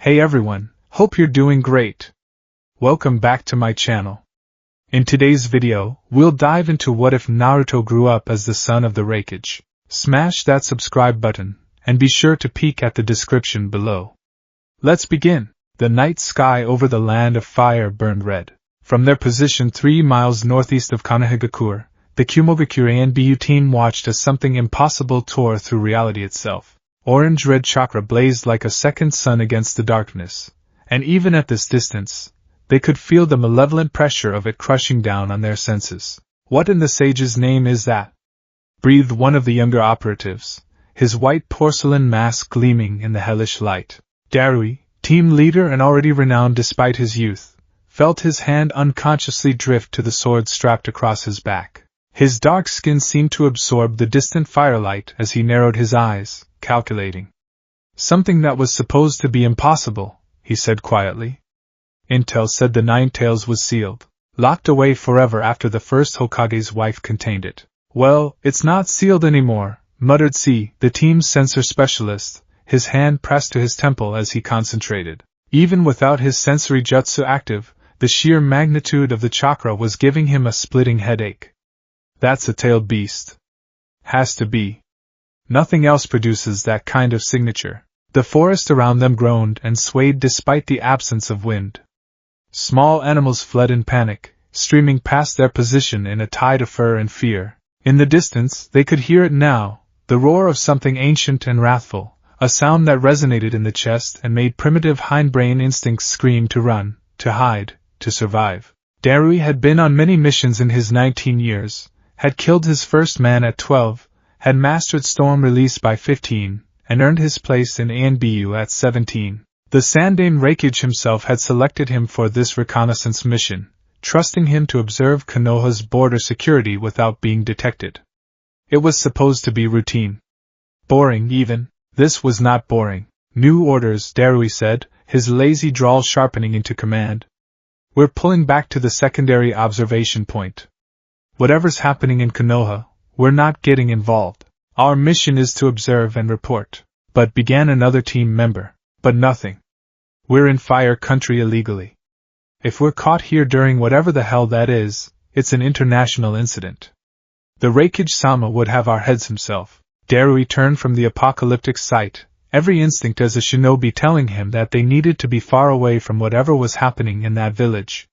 Hey everyone, hope you're doing great. Welcome back to my channel. In today's video, we'll dive into what if Naruto grew up as the son of the Raikage. Smash that subscribe button, and be sure to peek at the description below. Let's begin. The night sky over the land of fire burned red. From their position 3 miles northeast of Konohagakure, the Kumogakure NBU team watched as something impossible tore through reality itself. Orange-red chakra blazed like a second sun against the darkness, and even at this distance, they could feel the malevolent pressure of it crushing down on their senses. What in the sage's name is that? Breathed one of the younger operatives, his white porcelain mask gleaming in the hellish light. Darui, team leader and already renowned despite his youth, felt his hand unconsciously drift to the sword strapped across his back. His dark skin seemed to absorb the distant firelight as he narrowed his eyes, calculating. Something that was supposed to be impossible, he said quietly. Intel said the Nine Tails was sealed, locked away forever after the first Hokage's wife contained it. Well, it's not sealed anymore, muttered C, the team's sensor specialist, his hand pressed to his temple as he concentrated. Even without his sensory jutsu active, the sheer magnitude of the chakra was giving him a splitting headache. That's a tailed beast. Has to be. Nothing else produces that kind of signature. The forest around them groaned and swayed despite the absence of wind. Small animals fled in panic, streaming past their position in a tide of fur and fear. In the distance, they could hear it now, the roar of something ancient and wrathful, a sound that resonated in the chest and made primitive hindbrain instincts scream to run, to hide, to survive. Darui had been on many missions in his 19 years, had killed his first man at 12, had mastered storm release by 15, and earned his place in ANBU at 17. The Sandaime Raikage himself had selected him for this reconnaissance mission, trusting him to observe Konoha's border security without being detected. It was supposed to be routine. Boring, even. This was not boring. New orders, Darui said, his lazy drawl sharpening into command. We're pulling back to the secondary observation point. Whatever's happening in Konoha, we're not getting involved. Our mission is to observe and report. But began another team member. But nothing. We're in fire country illegally. If we're caught here during whatever the hell that is, it's an international incident. The Raikage-sama would have our heads himself. Darui turned from the apocalyptic sight, every instinct as a shinobi telling him that they needed to be far away from whatever was happening in that village.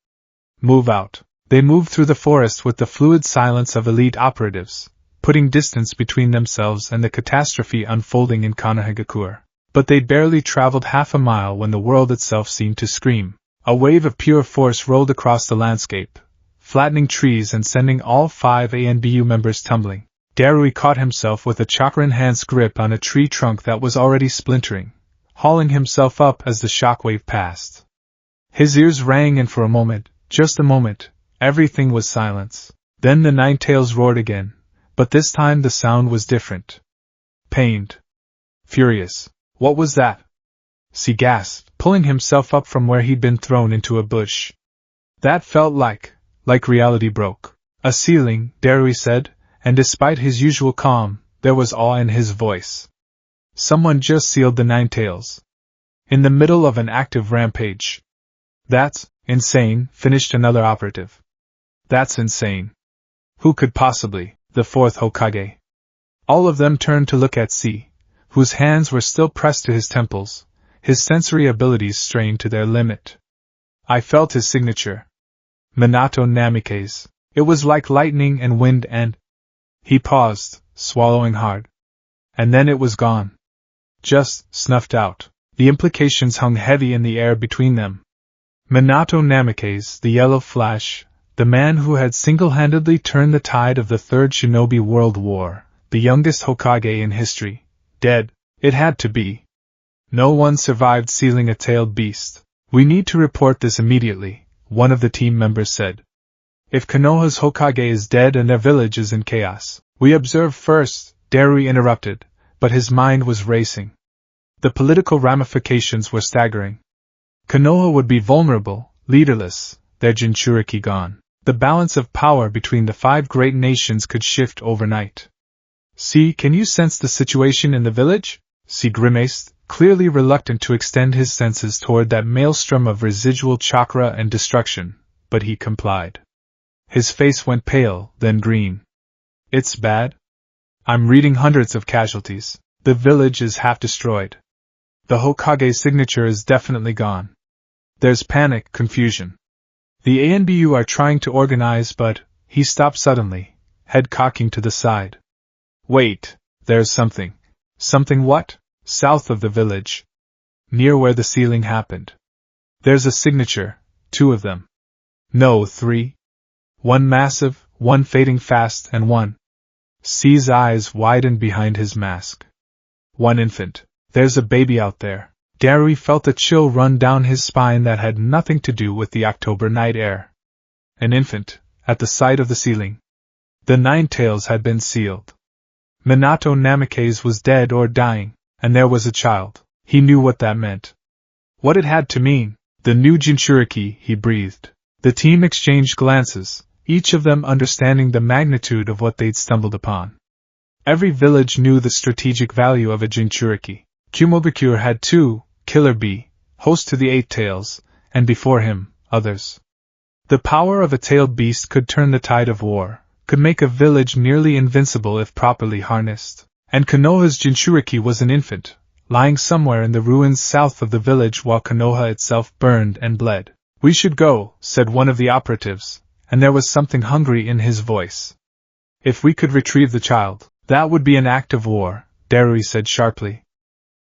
Move out. They moved through the forest with the fluid silence of elite operatives, putting distance between themselves and the catastrophe unfolding in Konohagakure. But they'd barely traveled half a mile when the world itself seemed to scream. A wave of pure force rolled across the landscape, flattening trees and sending all 5 ANBU members tumbling. Darui caught himself with a chakra-enhanced grip on a tree trunk that was already splintering, hauling himself up as the shockwave passed. His ears rang and for a moment, just a moment, everything was silence. Then the Nine Tails roared again, but this time the sound was different. Pained. Furious. What was that? C gasped, pulling himself up from where he'd been thrown into a bush. That felt like reality broke. A ceiling, Darui said, and despite his usual calm, there was awe in his voice. Someone just sealed the Nine Tails. In the middle of an active rampage. That's insane, finished another operative. That's insane. Who could possibly? The fourth Hokage. All of them turned to look at C, whose hands were still pressed to his temples, his sensory abilities strained to their limit. I felt his signature. Minato Namikaze. It was like lightning and wind and... He paused, swallowing hard. And then it was gone. Just snuffed out. The implications hung heavy in the air between them. Minato Namikaze, the Yellow Flash, the man who had single-handedly turned the tide of the Third Shinobi World War, the youngest Hokage in history, dead. It had to be. No one survived sealing a tailed beast. We need to report this immediately, one of the team members said. If Konoha's Hokage is dead and their village is in chaos, we observe first, Darui interrupted, but his mind was racing. The political ramifications were staggering. Konoha would be vulnerable, leaderless, their Jinchuriki gone. The balance of power between the 5 great nations could shift overnight. C, can you sense the situation in the village? C grimaced, clearly reluctant to extend his senses toward that maelstrom of residual chakra and destruction, but he complied. His face went pale, then green. It's bad? I'm reading hundreds of casualties. The village is half destroyed. The Hokage's signature is definitely gone. There's panic, confusion. The ANBU are trying to organize, but he stopped suddenly, head cocking to the side. Wait, there's something. Something what? South of the village. Near where the sealing happened. There's a signature, 2 of them. No, 3. One massive, one fading fast, and one. C's eyes widened behind his mask. One infant. There's a baby out there. Darui felt a chill run down his spine that had nothing to do with the October night air. An infant, at the side of the ceiling. The 9 tails had been sealed. Minato Namikaze was dead or dying, and there was a child. He knew what that meant. What it had to mean. The new Jinchuriki, he breathed. The team exchanged glances, each of them understanding the magnitude of what they'd stumbled upon. Every village knew the strategic value of a Jinchuriki. Kumogakure had 2, Killer Bee, host to the 8 tails, and before him, others. The power of a tailed beast could turn the tide of war, could make a village nearly invincible if properly harnessed. And Konoha's Jinchuriki was an infant, lying somewhere in the ruins south of the village while Konoha itself burned and bled. We should go, said one of the operatives, and there was something hungry in his voice. If we could retrieve the child, that would be an act of war, Darui said sharply.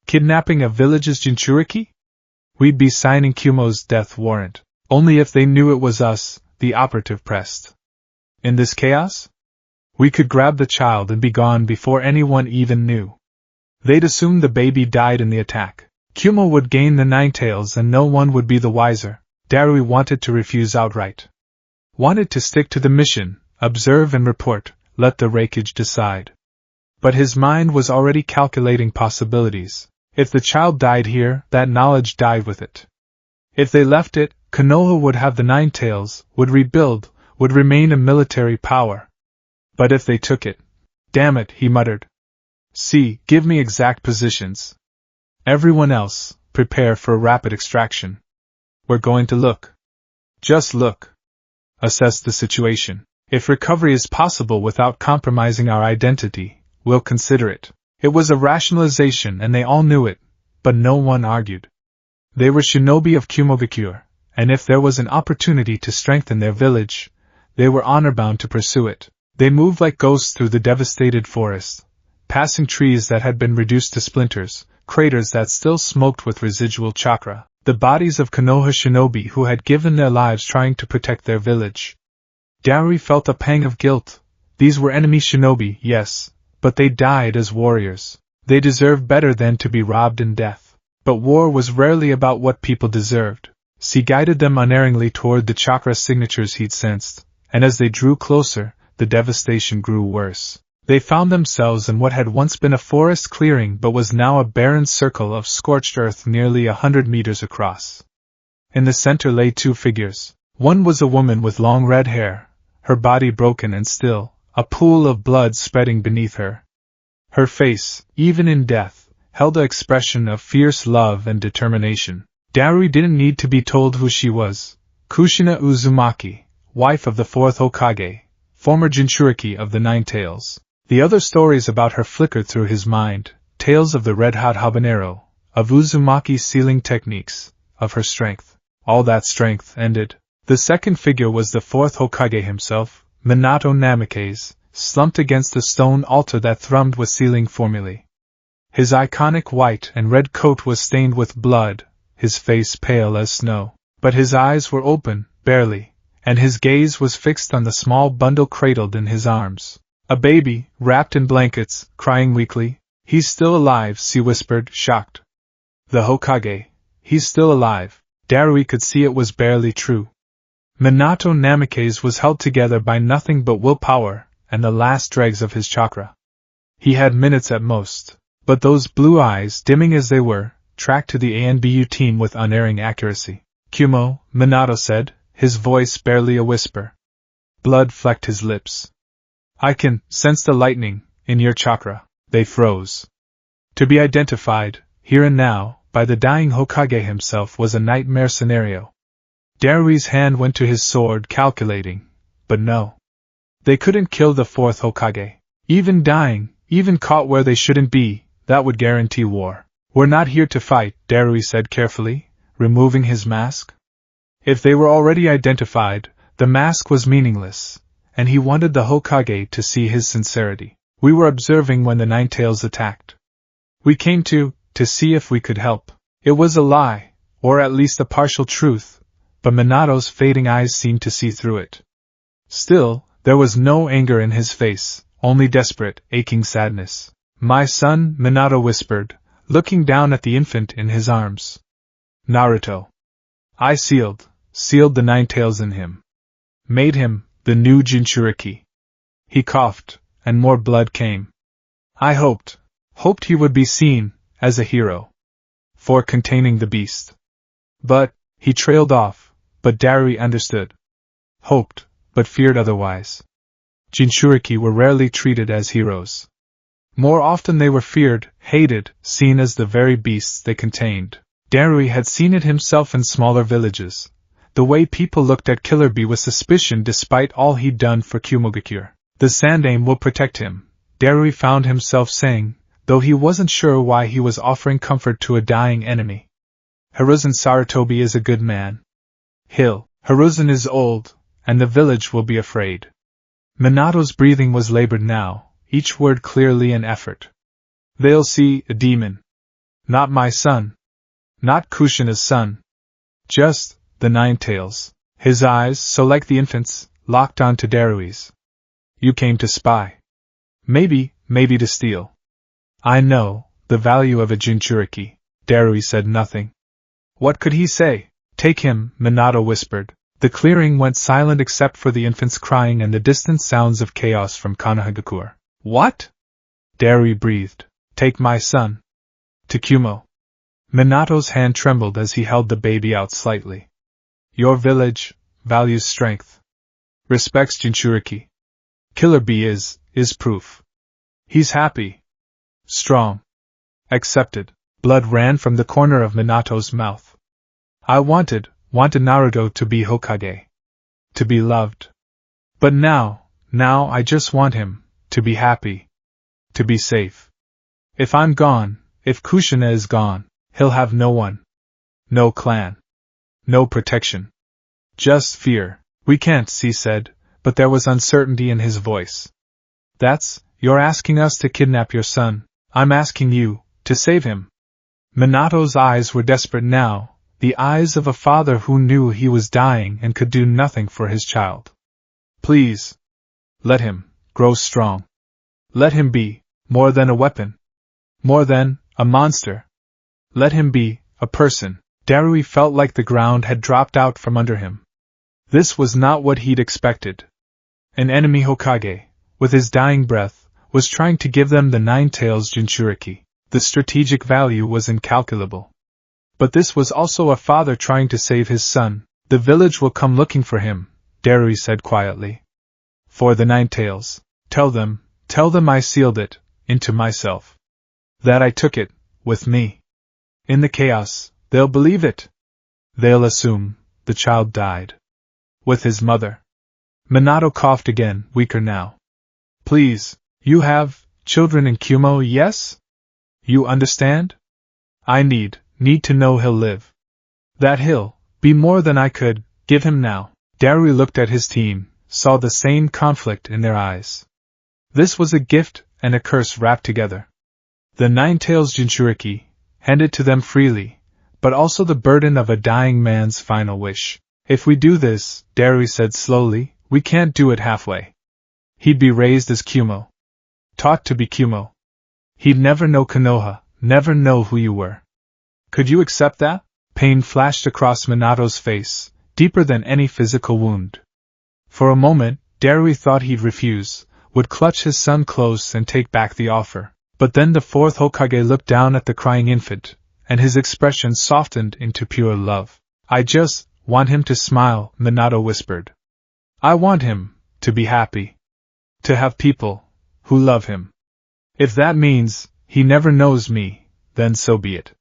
Kidnapping a village's Jinchuriki? We'd be signing Kumo's death warrant. Only if they knew it was us, the operative pressed. In this chaos? We could grab the child and be gone before anyone even knew. They'd assume the baby died in the attack. Kumo would gain the 9 tails and no one would be the wiser. Darui wanted to refuse outright. Wanted to stick to the mission, observe and report, let the Raikage decide. But his mind was already calculating possibilities. If the child died here, that knowledge died with it. If they left it, Konoha would have the 9 tails, would rebuild, would remain a military power. But if they took it, damn it, he muttered. See, give me exact positions. Everyone else, prepare for rapid extraction. We're going to look. Just look. Assess the situation. If recovery is possible without compromising our identity, we'll consider it. It was a rationalization and they all knew it, but no one argued. They were shinobi of Kumogakure, and if there was an opportunity to strengthen their village, they were honor-bound to pursue it. They moved like ghosts through the devastated forest, passing trees that had been reduced to splinters, craters that still smoked with residual chakra, the bodies of Konoha shinobi who had given their lives trying to protect their village. Darui felt a pang of guilt. These were enemy shinobi, yes, but they died as warriors. They deserved better than to be robbed in death. But war was rarely about what people deserved. He guided them unerringly toward the chakra signatures he'd sensed, and as they drew closer, the devastation grew worse. They found themselves in what had once been a forest clearing but was now a barren circle of scorched earth nearly 100 meters across. In the center lay 2 figures. One was a woman with long red hair, her body broken and still, a pool of blood spreading beneath her. Her face, even in death, held an expression of fierce love and determination. Darui didn't need to be told who she was. Kushina Uzumaki, wife of the 4th Hokage, former Jinchuriki of the 9 tails. The other stories about her flickered through his mind, tales of the red-hot habanero, of Uzumaki's sealing techniques, of her strength. All that strength ended. The second figure was the 4th Hokage himself, Minato Namikaze, slumped against the stone altar that thrummed with sealing formulae. His iconic white and red coat was stained with blood, his face pale as snow, but his eyes were open, barely, and his gaze was fixed on the small bundle cradled in his arms. A baby, wrapped in blankets, crying weakly. He's still alive, she whispered, shocked. The Hokage. He's still alive. Darui could see it was barely true. Minato Namikaze was held together by nothing but willpower, and the last dregs of his chakra. He had minutes at most, but those blue eyes, dimming as they were, tracked to the ANBU team with unerring accuracy. Kumo, Minato said, his voice barely a whisper. Blood flecked his lips. I can sense the lightning in your chakra. They froze. To be identified, here and now, by the dying Hokage himself was a nightmare scenario. Darui's hand went to his sword, calculating, but no. They couldn't kill the fourth Hokage. Even dying, even caught where they shouldn't be, that would guarantee war. We're not here to fight, Darui said carefully, removing his mask. If they were already identified, the mask was meaningless, and he wanted the Hokage to see his sincerity. We were observing when the Ninetales attacked. We came to see if we could help. It was a lie, or at least a partial truth, but Minato's fading eyes seemed to see through it. Still, there was no anger in his face, only desperate, aching sadness. My son, Minato whispered, looking down at the infant in his arms. Naruto. I sealed the Ninetales in him. Made him the new Jinchuriki. He coughed, and more blood came. I hoped he would be seen as a hero for containing the beast. But, he trailed off, but Darui understood. Hoped, but feared otherwise. Jinchuriki were rarely treated as heroes. More often they were feared, hated, seen as the very beasts they contained. Darui had seen it himself in smaller villages. The way people looked at Killer Bee with suspicion despite all he'd done for Kumogakure. The Sandaime will protect him, Darui found himself saying, though he wasn't sure why he was offering comfort to a dying enemy. Hiruzen Sarutobi is a good man. Hiruzen is old, and the village will be afraid. Minato's breathing was labored now, each word clearly an effort. They'll see a demon. Not my son. Not Kushina's son. Just the Ninetales. His eyes, so like the infant's, locked onto Darui's. You came to spy. Maybe to steal. I know the value of a Jinchuriki. Darui said nothing. What could he say? Take him, Minato whispered. The clearing went silent except for the infant's crying and the distant sounds of chaos from Konohagakure. What? Darui breathed. Take my son. To Kumo. Minato's hand trembled as he held the baby out slightly. Your village values strength. Respects Jinchuriki. Killer Bee is proof. He's happy. Strong. Accepted. Blood ran from the corner of Minato's mouth. I wanted Naruto to be Hokage. To be loved. But now I just want him to be happy. To be safe. If I'm gone, if Kushina is gone, he'll have no one. No clan. No protection. Just fear. We can't, he said, but there was uncertainty in his voice. You're asking us to kidnap your son. I'm asking you to save him. Minato's eyes were desperate now, the eyes of a father who knew he was dying and could do nothing for his child. Please. Let him grow strong. Let him be more than a weapon. More than a monster. Let him be a person. Darui felt like the ground had dropped out from under him. This was not what he'd expected. An enemy Hokage, with his dying breath, was trying to give them the Ninetales Jinchuriki. The strategic value was incalculable. But this was also a father trying to save his son. The village will come looking for him, Darui said quietly. For the Ninetales. Tell them I sealed it into myself. That I took it with me. In the chaos, they'll believe it. They'll assume the child died. With his mother. Minato coughed again, weaker now. Please, you have children in Kumo, yes? You understand? I need to know he'll live. That he'll be more than I could give him now. Darui looked at his team, saw the same conflict in their eyes. This was a gift and a curse wrapped together. The Ninetales Jinchuriki, handed to them freely, but also the burden of a dying man's final wish. If we do this, Darui said slowly, we can't do it halfway. He'd be raised as Kumo. Taught to be Kumo. He'd never know Konoha, never know who you were. Could you accept that? Pain flashed across Minato's face, deeper than any physical wound. For a moment, Darui thought he'd refuse, would clutch his son close and take back the offer. But then the fourth Hokage looked down at the crying infant, and his expression softened into pure love. I just want him to smile, Minato whispered. I want him to be happy. To have people who love him. If that means he never knows me, then so be it.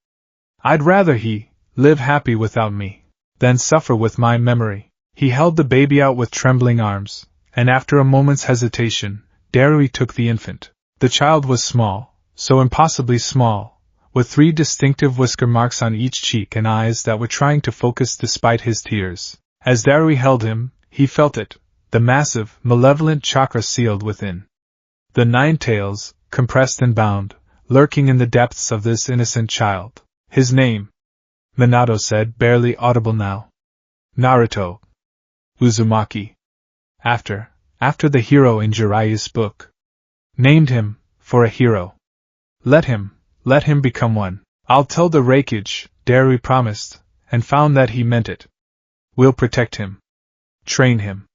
I'd rather he live happy without me than suffer with my memory. He held the baby out with trembling arms, and after a moment's hesitation, Darui took the infant. The child was small, so impossibly small, with 3 distinctive whisker marks on each cheek and eyes that were trying to focus despite his tears. As Darui held him, he felt it, the massive, malevolent chakra sealed within. The 9 tails, compressed and bound, lurking in the depths of this innocent child. His name, Minato said, barely audible now. Naruto. Uzumaki. After the hero in Jiraiya's book. Named him, for a hero. Let him become one. I'll tell the Raikage, Darui promised, and found that he meant it. We'll protect him. Train him.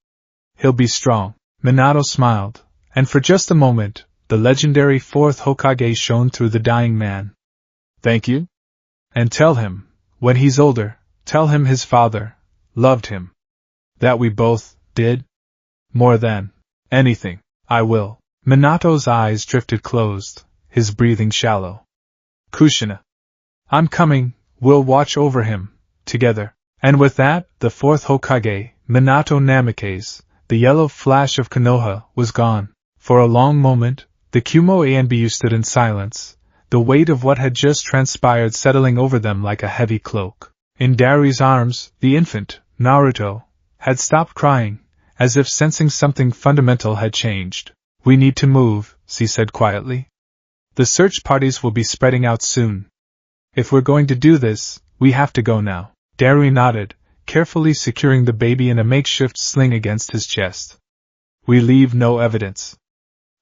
He'll be strong. Minato smiled, and for just a moment, the legendary 4th Hokage shone through the dying man. Thank you? And tell him, when he's older, tell him his father loved him. That we both did? More than anything. I will. Minato's eyes drifted closed, his breathing shallow. Kushina. I'm coming, we'll watch over him, together. And with that, the 4th Hokage, Minato Namikaze, the yellow flash of Konoha, was gone. For a long moment, the Kumo Anbu stood in silence, the weight of what had just transpired settling over them like a heavy cloak. In Darui's arms, the infant, Naruto, had stopped crying, as if sensing something fundamental had changed. We need to move, she said quietly. The search parties will be spreading out soon. If we're going to do this, we have to go now. Darui nodded, carefully securing the baby in a makeshift sling against his chest. We leave no evidence.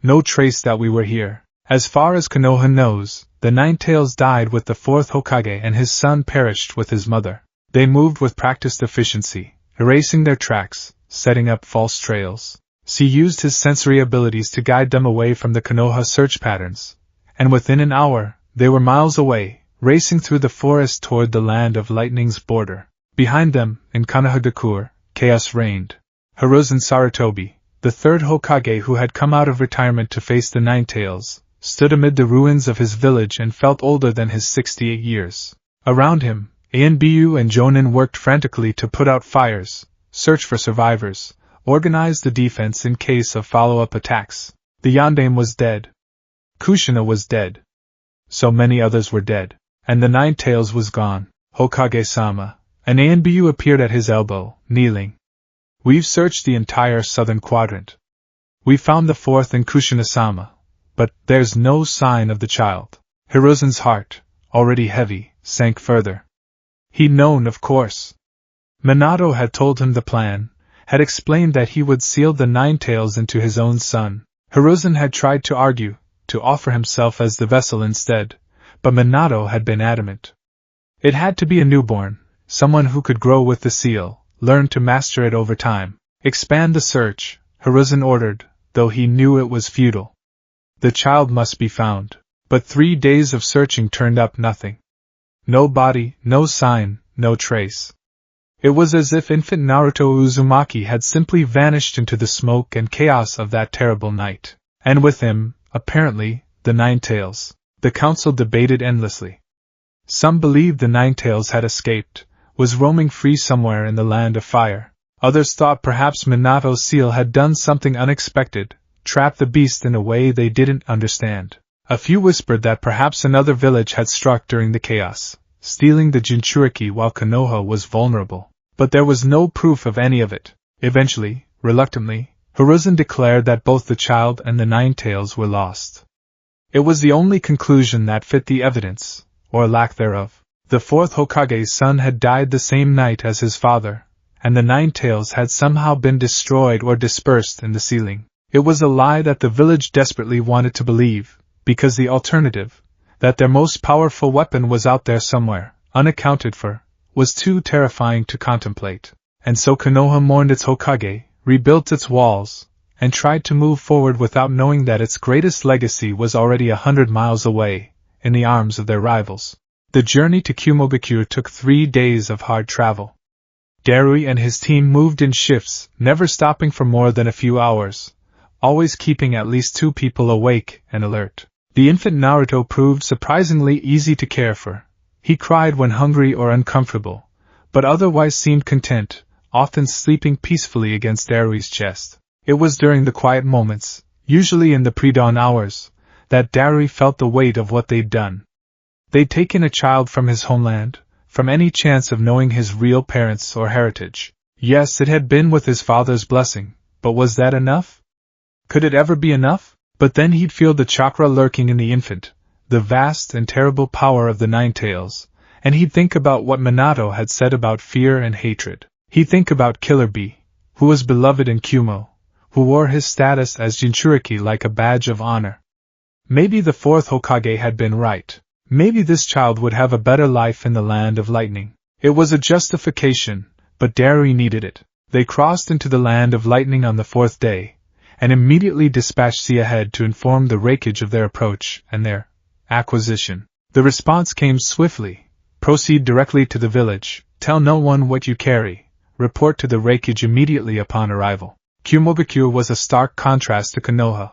No trace that we were here. As far as Konoha knows, the 9 tails died with the 4th Hokage and his son perished with his mother. They moved with practiced efficiency, erasing their tracks, setting up false trails. She used his sensory abilities to guide them away from the Konoha search patterns, and within an hour, they were miles away, racing through the forest toward the land of lightning's border. Behind them, in Konohagakure, chaos reigned. Hiruzen Sarutobi, the 3rd Hokage who had come out of retirement to face the 9 tails, stood amid the ruins of his village and felt older than his 68 years. Around him, Anbu and Jonin worked frantically to put out fires, search for survivors, organize the defense in case of follow-up attacks. The Yondaime was dead. Kushina was dead. So many others were dead. And the 9 tails was gone. Hokage-sama. An Anbu appeared at his elbow, kneeling. We've searched the entire southern quadrant. We found the 4th and Kushina-sama, but there's no sign of the child. Hiruzen's heart, already heavy, sank further. He'd known, of course. Minato had told him the plan, had explained that he would seal the 9 tails into his own son. Hiruzen had tried to argue, to offer himself as the vessel instead, but Minato had been adamant. It had to be a newborn, someone who could grow with the seal, learn to master it over time. Expand the search, Hiruzen ordered, though he knew it was futile. The child must be found. But 3 days of searching turned up nothing. No body, no sign, no trace. It was as if infant Naruto Uzumaki had simply vanished into the smoke and chaos of that terrible night. And with him, apparently, the 9 tails. The council debated endlessly. Some believed the 9 tails had escaped, was roaming free somewhere in the land of fire. Others thought perhaps Minato's seal had done something unexpected, trapped the beast in a way they didn't understand. A few whispered that perhaps another village had struck during the chaos, stealing the Jinchuriki while Konoha was vulnerable. But there was no proof of any of it. Eventually, reluctantly, Hiruzen declared that both the child and the 9 tails were lost. It was the only conclusion that fit the evidence, or lack thereof. The 4th Hokage's son had died the same night as his father, and the 9 tails had somehow been destroyed or dispersed in the ceiling. It was a lie that the village desperately wanted to believe, because the alternative, that their most powerful weapon was out there somewhere, unaccounted for, was too terrifying to contemplate. And so Konoha mourned its Hokage, rebuilt its walls, and tried to move forward without knowing that its greatest legacy was already 100 miles away, in the arms of their rivals. The journey to Kumogakure took 3 days of hard travel. Darui and his team moved in shifts, never stopping for more than a few hours, always keeping at least 2 people awake and alert. The infant Naruto proved surprisingly easy to care for. He cried when hungry or uncomfortable, but otherwise seemed content, often sleeping peacefully against Darui's chest. It was during the quiet moments, usually in the pre-dawn hours, that Darui felt the weight of what they'd done. They'd taken a child from his homeland, from any chance of knowing his real parents or heritage. Yes, it had been with his father's blessing, but was that enough? Could it ever be enough? But then he'd feel the chakra lurking in the infant, the vast and terrible power of the Nine Tails, and he'd think about what Minato had said about fear and hatred. He'd think about Killer Bee, who was beloved in Kumo, who wore his status as Jinchuriki like a badge of honor. Maybe the fourth Hokage had been right. Maybe this child would have a better life in the land of lightning. It was a justification, but Darui needed it. They crossed into the land of lightning on the fourth day, and immediately dispatched C ahead to inform the Raikage of their approach and their acquisition. The response came swiftly. Proceed directly to the village, tell no one what you carry, report to the Raikage immediately upon arrival. Kumogakure was a stark contrast to Konoha.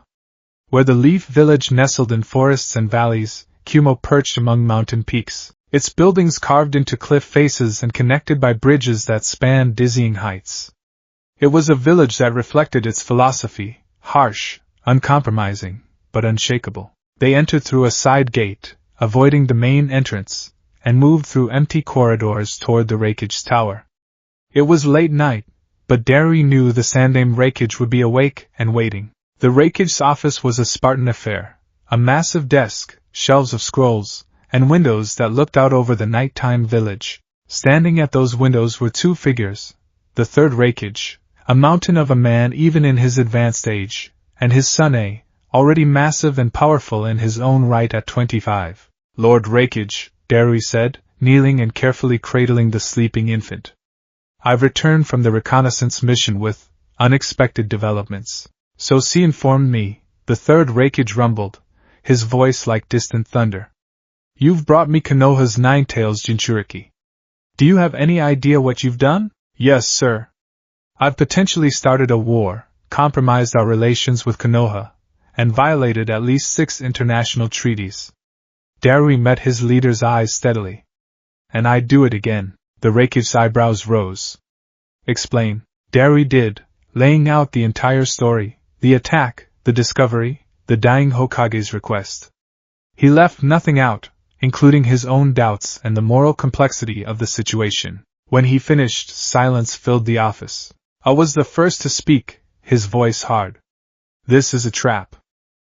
Where the Leaf Village nestled in forests and valleys, Kumo perched among mountain peaks, its buildings carved into cliff faces and connected by bridges that spanned dizzying heights. It was a village that reflected its philosophy, harsh, uncompromising, but unshakable. They entered through a side gate, avoiding the main entrance, and moved through empty corridors toward the Raikage's tower. It was late night, but Darui knew the Sandaime Raikage would be awake and waiting. The Raikage's office was a Spartan affair, a massive desk, shelves of scrolls, and windows that looked out over the nighttime village. Standing at those windows were two figures, the third Raikage, a mountain of a man even in his advanced age, and his son A, already massive and powerful in his own right at 25. Lord Raikage, Darui said, kneeling and carefully cradling the sleeping infant. I've returned from the reconnaissance mission with unexpected developments. So C informed me, the third Raikage rumbled, his voice like distant thunder. You've brought me Konoha's Nine Tails Jinchuriki. Do you have any idea what you've done? Yes, sir. I've potentially started a war, compromised our relations with Konoha, and violated at least 6 international treaties. Darui met his leader's eyes steadily. And I'd do it again. The Raikage's eyebrows rose. Explain. Darui did, laying out the entire story, the attack, the discovery, the dying Hokage's request. He left nothing out, including his own doubts and the moral complexity of the situation. When he finished, silence filled the office. I was the first to speak, his voice hard. This is a trap.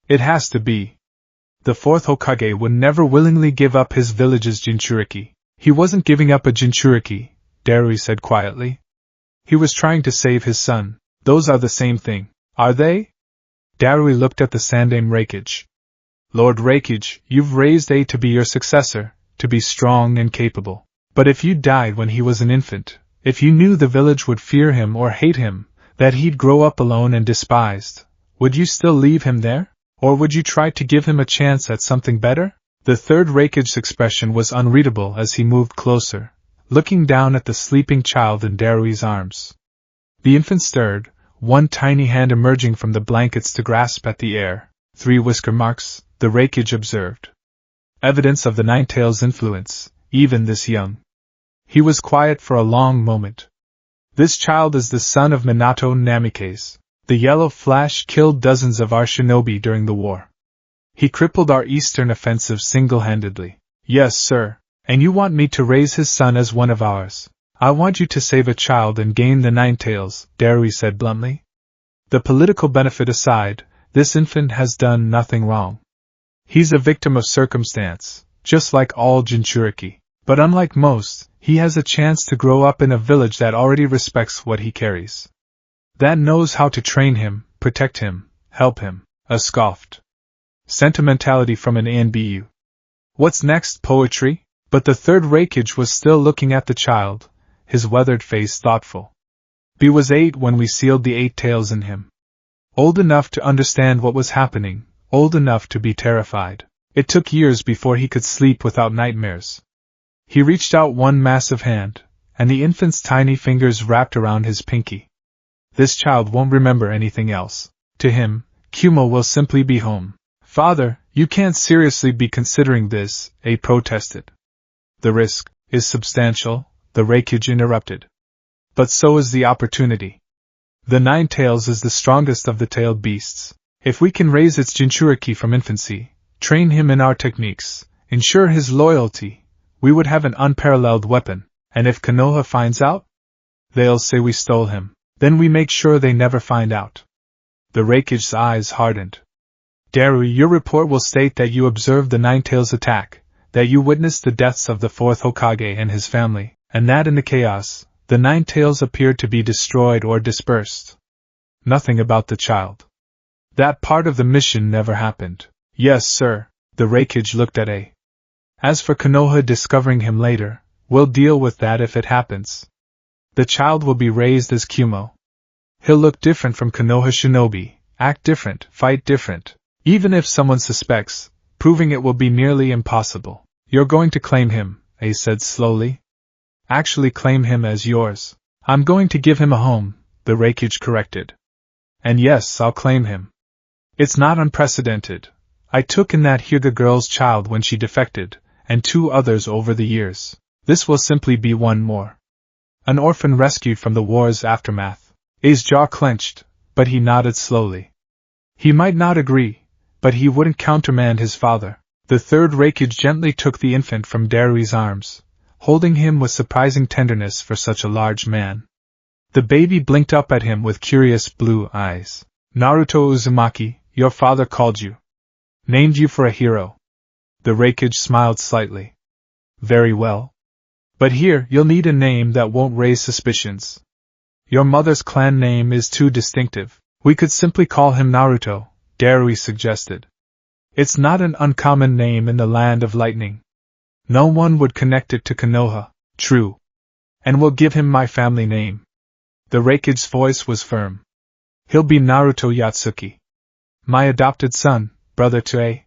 It has to be. The fourth Hokage would never willingly give up his village's Jinchuriki. He wasn't giving up a Jinchuriki, Darui said quietly. He was trying to save his son. Those are the same thing, are they? Darui looked at the Sandaime Raikage. Lord Raikage, you've raised A to be your successor, to be strong and capable. But if you died when he was an infant, if you knew the village would fear him or hate him, that he'd grow up alone and despised, would you still leave him there? Or would you try to give him a chance at something better? The third Raikage's expression was unreadable as he moved closer, looking down at the sleeping child in Darui's arms. The infant stirred, one tiny hand emerging from the blankets to grasp at the air. 3 whisker marks, the Raikage observed. Evidence of the Nine Tails' influence, even this young. He was quiet for a long moment. This child is the son of Minato Namikaze. The yellow flash killed dozens of our shinobi during the war. He crippled our eastern offensive single-handedly. Yes, sir. And you want me to raise his son as one of ours. I want you to save a child and gain the Nine Tails, Darui said bluntly. The political benefit aside, this infant has done nothing wrong. He's a victim of circumstance, just like all Jinchuriki. But unlike most, he has a chance to grow up in a village that already respects what he carries. That knows how to train him, protect him, help him. Scoffed. Sentimentality from an ANBU. What's next, poetry? But the third Raikage was still looking at the child, his weathered face thoughtful. B was 8 when we sealed the 8 tails in him. Old enough to understand what was happening, old enough to be terrified. It took years before he could sleep without nightmares. He reached out one massive hand, and the infant's tiny fingers wrapped around his pinky. This child won't remember anything else. To him, Kumo will simply be home. Father, You can't seriously be considering this, A protested. The risk is substantial, the Raikage interrupted. But so is the opportunity. The Nine Tails is the strongest of the tailed beasts. If we can raise its Jinchuriki from infancy, train him in our techniques, ensure his loyalty, we would have an unparalleled weapon, and if Konoha finds out, they'll say we stole him. Then we make sure they never find out. The Raikage's eyes hardened. Darui, your report will state that you observed the Nine Tails attack, that you witnessed the deaths of the fourth Hokage and his family, and that in the chaos, the Nine Tails appeared to be destroyed or dispersed. Nothing about the child. That part of the mission never happened. Yes, sir. The Raikage looked at A. As for Konoha discovering him later, we'll deal with that if it happens. The child will be raised as Kumo. He'll look different from Konoha Shinobi, act different, fight different. Even if someone suspects, proving it will be nearly impossible. You're going to claim him, A said slowly. Actually claim him as yours. I'm going to give him a home, the Raikage corrected. And yes, I'll claim him. It's not unprecedented. I took in that Hyuga girl's child when she defected, and 2 others over the years. This will simply be one more. An orphan rescued from the war's aftermath. A's jaw clenched, but he nodded slowly. He might not agree, but he wouldn't countermand his father. The third Raikage gently took the infant from Darui's arms, holding him with surprising tenderness for such a large man. The baby blinked up at him with curious blue eyes. Naruto Uzumaki, your father called you. Named you for a hero. The Raikage smiled slightly. Very well. But here, you'll need a name that won't raise suspicions. Your mother's clan name is too distinctive. We could simply call him Naruto, Darui suggested. It's not an uncommon name in the land of lightning. No one would connect it to Konoha. True. And we'll give him my family name. The Raikage's voice was firm. He'll be Naruto Yatsuki. My adopted son, brother to A.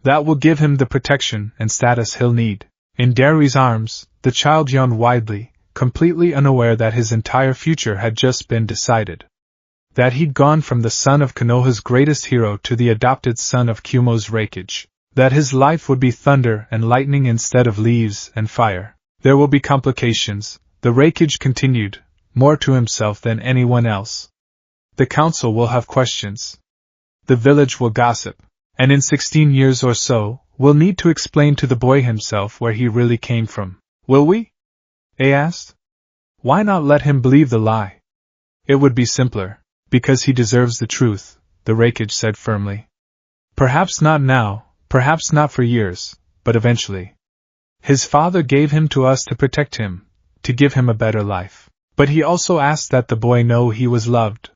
That will give him the protection and status he'll need. In Darui's arms, the child yawned widely, completely unaware that his entire future had just been decided. That he'd gone from the son of Konoha's greatest hero to the adopted son of Kumo's Raikage. That his life would be thunder and lightning instead of leaves and fire. There will be complications, the Raikage continued, more to himself than anyone else. The council will have questions. The village will gossip. And in 16 years or so, we'll need to explain to the boy himself where he really came from. Will we? A asked. Why not let him believe the lie? It would be simpler. Because he deserves the truth, the Raikage said firmly. Perhaps not now, perhaps not for years, but eventually. His father gave him to us to protect him, to give him a better life. But he also asked that the boy know he was loved.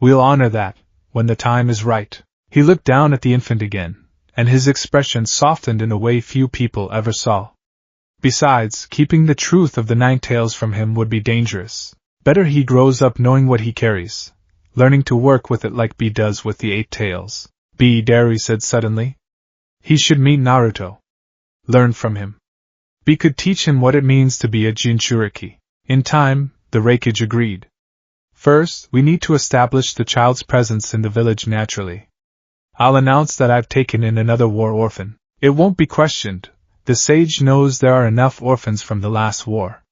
We'll honor that, when the time is right. He looked down at the infant again, and his expression softened in a way few people ever saw. Besides, keeping the truth of the Nine Tails from him would be dangerous. Better he grows up knowing what he carries, learning to work with it like B does with the 8 tails. B, Darui said suddenly. He should meet Naruto. Learn from him. B could teach him what it means to be a Jinchuriki. In time, the Raikage agreed. First, we need to establish the child's presence in the village naturally. I'll announce that I've taken in another war orphan. It won't be questioned. The sage knows there are enough orphans from the last war.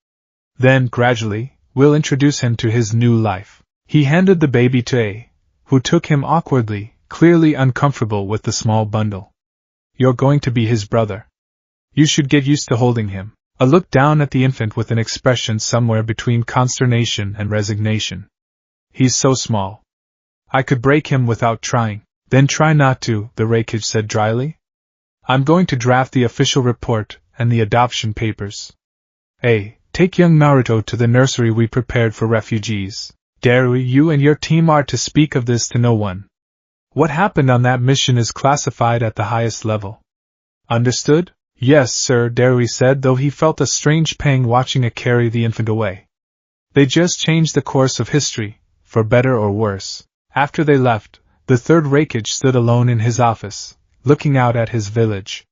Then, gradually, we'll introduce him to his new life. He handed the baby to A, who took him awkwardly, clearly uncomfortable with the small bundle. You're going to be his brother. You should get used to holding him. A look down at the infant with an expression somewhere between consternation and resignation. He's so small. I could break him without trying. Then try not to, the Raikage said dryly. I'm going to draft the official report and the adoption papers. A, take young Naruto to the nursery we prepared for refugees. Darui, you and your team are to speak of this to no one. What happened on that mission is classified at the highest level. Understood? Yes, sir, Darui said, though he felt a strange pang watching it carry the infant away. They just changed the course of history, for better or worse. After they left, the third Raikage stood alone in his office, looking out at his village.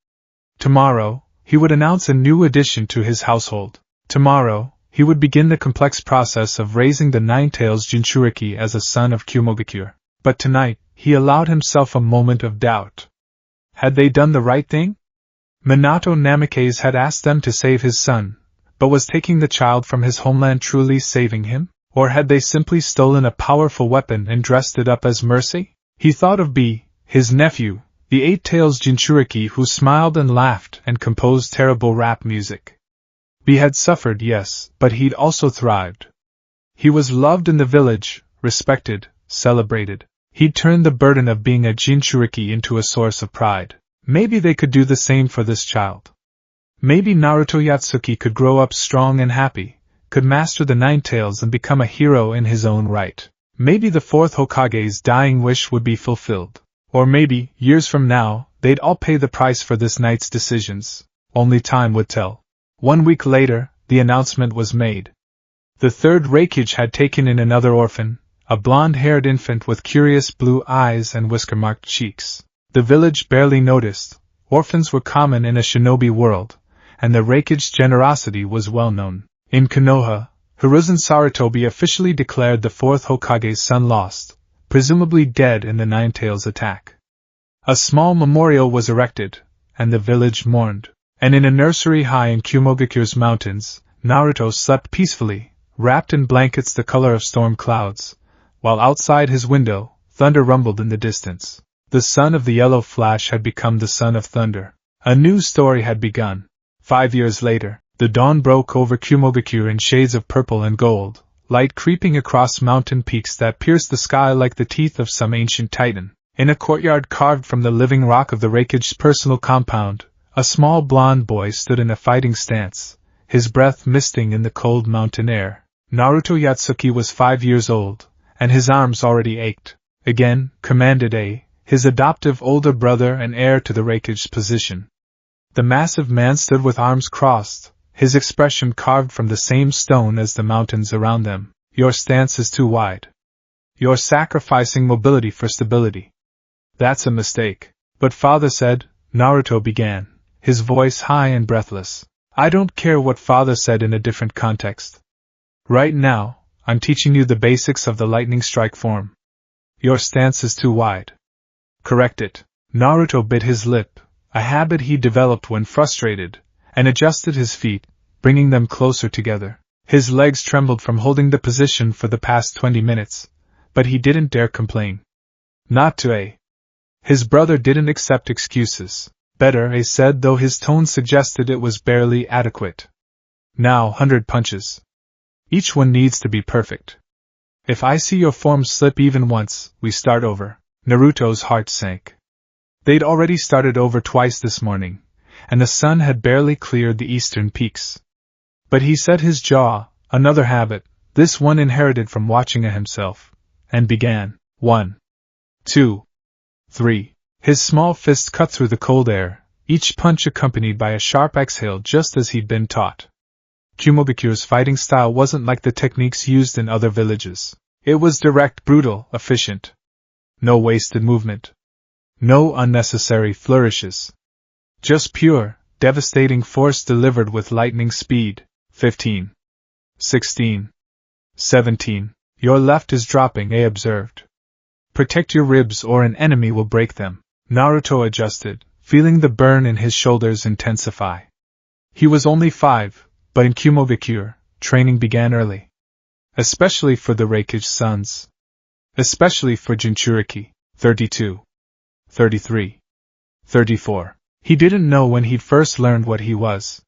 Tomorrow, he would announce a new addition to his household. Tomorrow, he would begin the complex process of raising the Nine Tails Jinchuriki as a son of Kumogakure. But tonight, he allowed himself a moment of doubt. Had they done the right thing? Minato Namikaze had asked them to save his son, but was taking the child from his homeland truly saving him? Or had they simply stolen a powerful weapon and dressed it up as mercy? He thought of B, his nephew, the Eight-Tails Jinchuriki, who smiled and laughed and composed terrible rap music. B had suffered, yes, but he'd also thrived. He was loved in the village, respected, celebrated. He'd turned the burden of being a Jinchuriki into a source of pride. Maybe they could do the same for this child. Maybe Naruto Yatsuki could grow up strong and happy, could master the Nine Tails and become a hero in his own right. Maybe the fourth Hokage's dying wish would be fulfilled. Or maybe, years from now, they'd all pay the price for this night's decisions. Only time would tell. 1 week later, the announcement was made. The third Raikage had taken in another orphan, a blonde-haired infant with curious blue eyes and whisker-marked cheeks. The village barely noticed. Orphans were common in a shinobi world, and the Raikage's generosity was well known. In Konoha, Hiruzen Sarutobi officially declared the fourth Hokage's son lost, presumably dead in the Nine-Tails attack. A small memorial was erected, and the village mourned. And in a nursery high in Kumogakure's mountains, Naruto slept peacefully, wrapped in blankets the color of storm clouds, while outside his window, thunder rumbled in the distance. The son of the yellow flash had become the son of thunder. A new story had begun. 5 years later, the dawn broke over Kumogakure in shades of purple and gold, light creeping across mountain peaks that pierced the sky like the teeth of some ancient titan. In a courtyard carved from the living rock of the Raikage's personal compound, a small blonde boy stood in a fighting stance, his breath misting in the cold mountain air. Naruto Yatsuki was 5 years old, and his arms already ached. Again, commanded A, his adoptive older brother and heir to the Raikage's position. The massive man stood with arms crossed, his expression carved from the same stone as the mountains around them. Your stance is too wide. You're sacrificing mobility for stability. That's a mistake. But father said, Naruto began, his voice high and breathless. I don't care what father said in a different context. Right now, I'm teaching you the basics of the lightning strike form. Your stance is too wide. Correct it. Naruto bit his lip, a habit he developed when frustrated, and adjusted his feet, bringing them closer together. His legs trembled from holding the position for the past 20 minutes, but he didn't dare complain. Not to A. His brother didn't accept excuses. Better, A said, though his tone suggested it was barely adequate. Now 100 punches. Each one needs to be perfect. If I see your form slip even once, we start over. Naruto's heart sank. They'd already started over twice this morning, and the sun had barely cleared the eastern peaks. But he set his jaw, another habit, this one inherited from watching it himself, and began. 1, 2, 3. His small fist cut through the cold air, each punch accompanied by a sharp exhale just as he'd been taught. Kumogakure's fighting style wasn't like the techniques used in other villages. It was direct, brutal, efficient. No wasted movement. No unnecessary flourishes. Just pure, devastating force delivered with lightning speed. 15. 16. 17. Your left is dropping, A observed. Protect your ribs or an enemy will break them. Naruto adjusted, feeling the burn in his shoulders intensify. He was only 5, but in Kumogakure, training began early. Especially for the Raikage sons. Especially for Jinchuriki. 32. 33. 34. He didn't know when he'd first learned what he was.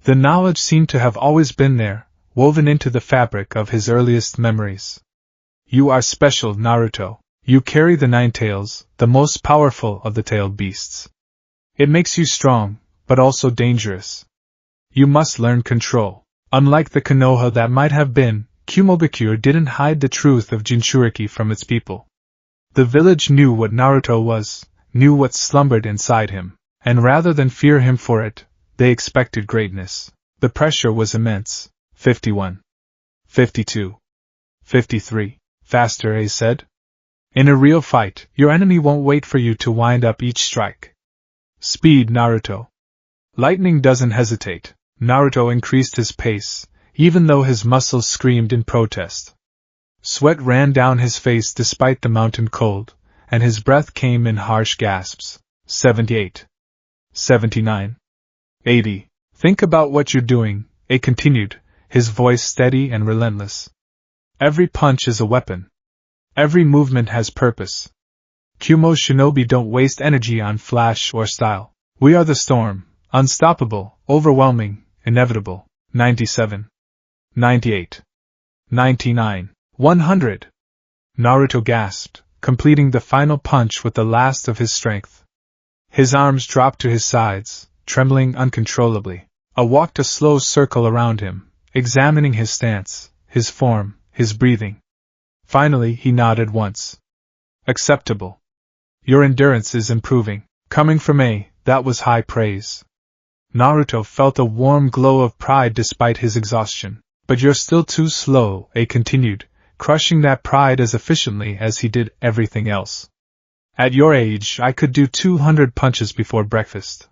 The knowledge seemed to have always been there, woven into the fabric of his earliest memories. You are special, Naruto. You carry the Nine Tails, the most powerful of the tailed beasts. It makes you strong, but also dangerous. You must learn control. Unlike the Konoha that might have been, Kumogakure didn't hide the truth of Jinchuriki from its people. The village knew what Naruto was, knew what slumbered inside him, and rather than fear him for it, they expected greatness. The pressure was immense. 51. 52. 53. Faster, A said. In a real fight, your enemy won't wait for you to wind up each strike. Speed, Naruto. Lightning doesn't hesitate. Naruto increased his pace, even though his muscles screamed in protest. Sweat ran down his face despite the mountain cold, and his breath came in harsh gasps. 78. 79. 80. Think about what you're doing, A continued, his voice steady and relentless. Every punch is a weapon. Every movement has purpose. Kumo shinobi don't waste energy on flash or style. We are the storm, unstoppable, overwhelming, inevitable. 97. 98. 99. 100. Naruto gasped, completing the final punch with the last of his strength. His arms dropped to his sides, trembling uncontrollably. I walked a slow circle around him, examining his stance, his form, his breathing. Finally, he nodded once. Acceptable. Your endurance is improving. Coming from A, that was high praise. Naruto felt a warm glow of pride despite his exhaustion. But you're still too slow, A continued, crushing that pride as efficiently as he did everything else. At your age, I could do 200 punches before breakfast.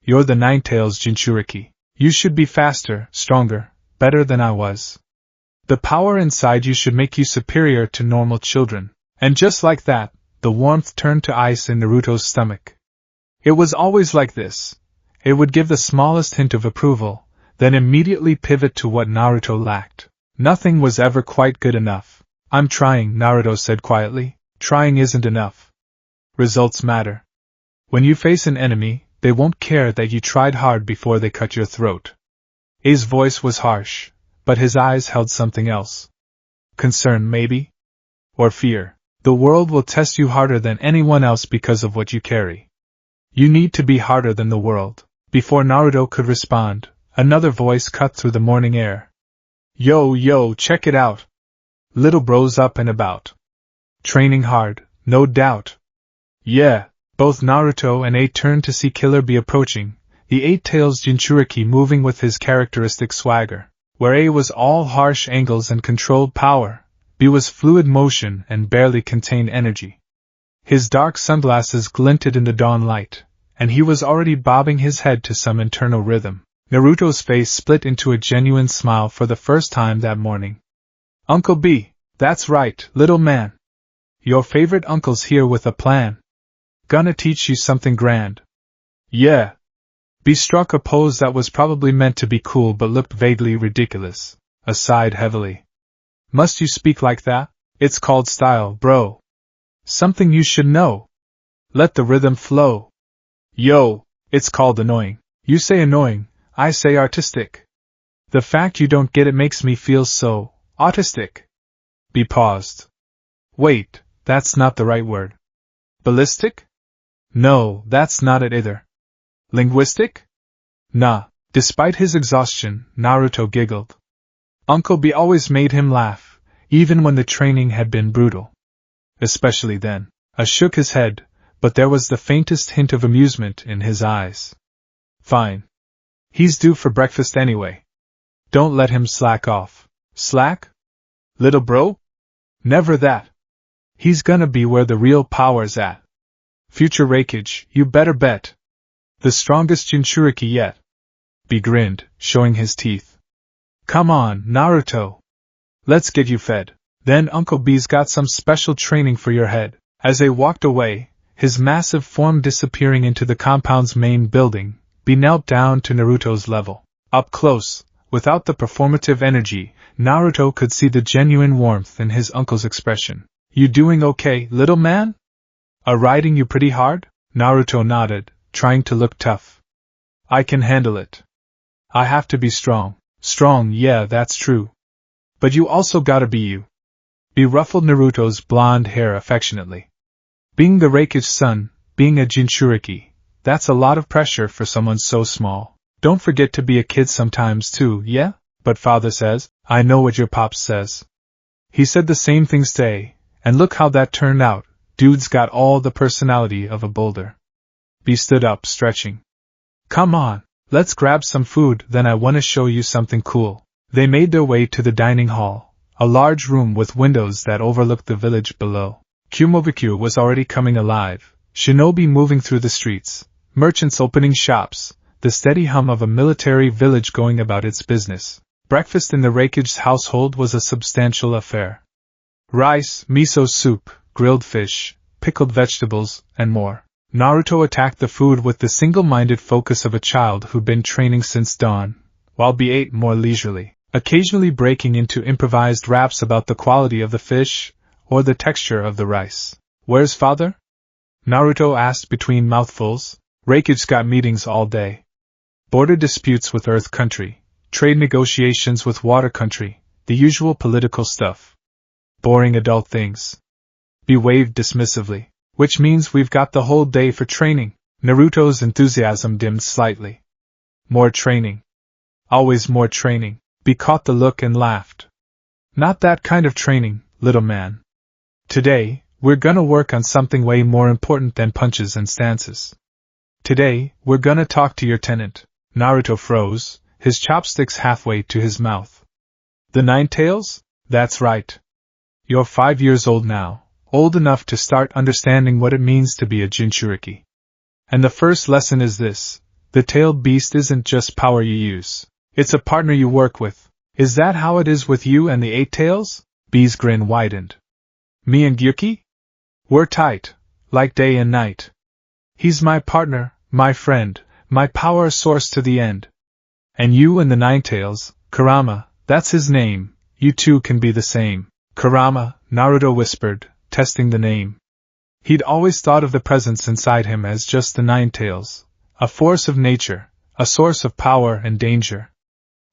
You're the Nine-Tails Jinchuriki. You should be faster, stronger, better than I was. The power inside you should make you superior to normal children. And just like that, the warmth turned to ice in Naruto's stomach. It was always like this. It would give the smallest hint of approval, then immediately pivot to what Naruto lacked. Nothing was ever quite good enough. I'm trying, Naruto said quietly. Trying isn't enough. Results matter. When you face an enemy, they won't care that you tried hard before they cut your throat. A's voice was harsh, but his eyes held something else. Concern, maybe? Or fear. The world will test you harder than anyone else because of what you carry. You need to be harder than the world. Before Naruto could respond, another voice cut through the morning air. Yo, check it out. Little bro's up and about. Training hard, no doubt. Yeah. Both Naruto and A turned to see Killer Bee approaching, the Eight-Tails Jinchuriki moving with his characteristic swagger. Where A was all harsh angles and controlled power, B was fluid motion and barely contained energy. His dark sunglasses glinted in the dawn light, and he was already bobbing his head to some internal rhythm. Naruto's face split into a genuine smile for the first time that morning. Uncle B, that's right, little man. Your favorite uncle's here with a plan. Gonna teach you something grand. Yeah. B struck a pose that was probably meant to be cool but looked vaguely ridiculous. A sighed heavily. Must you speak like that? It's called style, bro. Something you should know. Let the rhythm flow. Yo, it's called annoying. You say annoying, I say artistic. The fact you don't get it makes me feel so autistic. B paused. Wait, that's not the right word. Ballistic? No, that's not it either. Linguistic? Nah. Despite his exhaustion, Naruto giggled. Uncle B always made him laugh, even when the training had been brutal. Especially then. I shook his head, but there was the faintest hint of amusement in his eyes. Fine. He's due for breakfast anyway. Don't let him slack off. Slack? Little bro? Never that. He's gonna be where the real power's at. Future Raikage, you better bet. The strongest Jinchuriki yet. B grinned, showing his teeth. Come on, Naruto. Let's get you fed. Then Uncle B's got some special training for your head. As they walked away, his massive form disappearing into the compound's main building, B knelt down to Naruto's level. Up close, without the performative energy, Naruto could see the genuine warmth in his uncle's expression. You doing okay, little man? Riding you pretty hard? Naruto nodded, trying to look tough. I can handle it. I have to be strong. Strong, yeah, that's true. But you also gotta be you. B ruffled Naruto's blonde hair affectionately. Being the Raikage's son, being a Jinchuriki, that's a lot of pressure for someone so small. Don't forget to be a kid sometimes too, yeah? But father says, I know what your pops says. He said the same things to A, and look how that turned out. Dude's got all the personality of a boulder. B stood up, stretching. Come on, let's grab some food, then I want to show you something cool. They made their way to the dining hall, a large room with windows that overlooked the village below. Kumobikyu was already coming alive, shinobi moving through the streets, merchants opening shops, the steady hum of a military village going about its business. Breakfast in the Raikage's household was a substantial affair. Rice, miso soup, grilled fish, pickled vegetables, and more. Naruto attacked the food with the single-minded focus of a child who'd been training since dawn, while B ate more leisurely, occasionally breaking into improvised raps about the quality of the fish or the texture of the rice. Where's father? Naruto asked between mouthfuls. Raikage's got meetings all day. Border disputes with Earth Country, trade negotiations with Water Country, the usual political stuff. Boring adult things. B waved dismissively. Which means we've got the whole day for training. Naruto's enthusiasm dimmed slightly. More training. Always more training. B caught the look and laughed. Not that kind of training, little man. Today, we're gonna work on something way more important than punches and stances. Today, we're gonna talk to your tenant. Naruto froze, his chopsticks halfway to his mouth. The Nine Tails? That's right. You're 5 years old now, old enough to start understanding what it means to be a Jinchuriki. And the first lesson is this: the tailed beast isn't just power you use, it's a partner you work with. Is that how it is with you and the Eight Tails? B's grin widened. Me and Gyuki? We're tight, like day and night. He's my partner, my friend, my power source to the end. And you and the Nine Tails, Kurama, that's his name, you two can be the same. Kurama, Naruto whispered, testing the name. He'd always thought of the presence inside him as just the Nine Tails, a force of nature, a source of power and danger.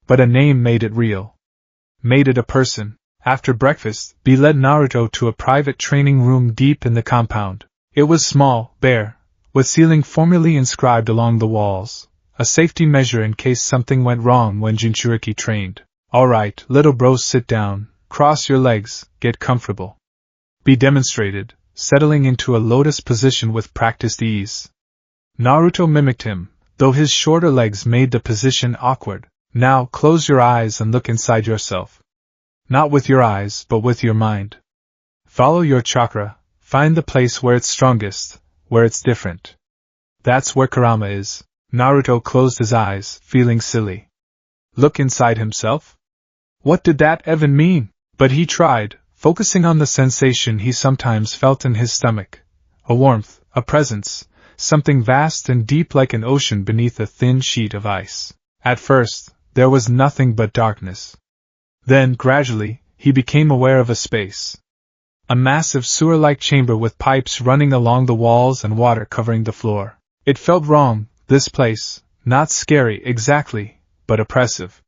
But a name made it real. Made it a person. After breakfast, B led Naruto to a private training room deep in the compound. It was small, bare, with ceiling formally inscribed along the walls, a safety measure in case something went wrong when Jinchuriki trained. Alright, little bro, sit down, cross your legs, get comfortable. B demonstrated, settling into a lotus position with practiced ease. Naruto mimicked him, though his shorter legs made the position awkward. Now close your eyes and look inside yourself. Not with your eyes, but with your mind. Follow your chakra, find the place where it's strongest, where it's different. That's where Kurama is. Naruto closed his eyes, feeling silly. Look inside himself? What did that even mean? But he tried, focusing on the sensation he sometimes felt in his stomach. A warmth, a presence, something vast and deep like an ocean beneath a thin sheet of ice. At first, there was nothing but darkness. Then, gradually, he became aware of a space. A massive sewer-like chamber with pipes running along the walls and water covering the floor. It felt wrong, this place, not scary exactly, but oppressive.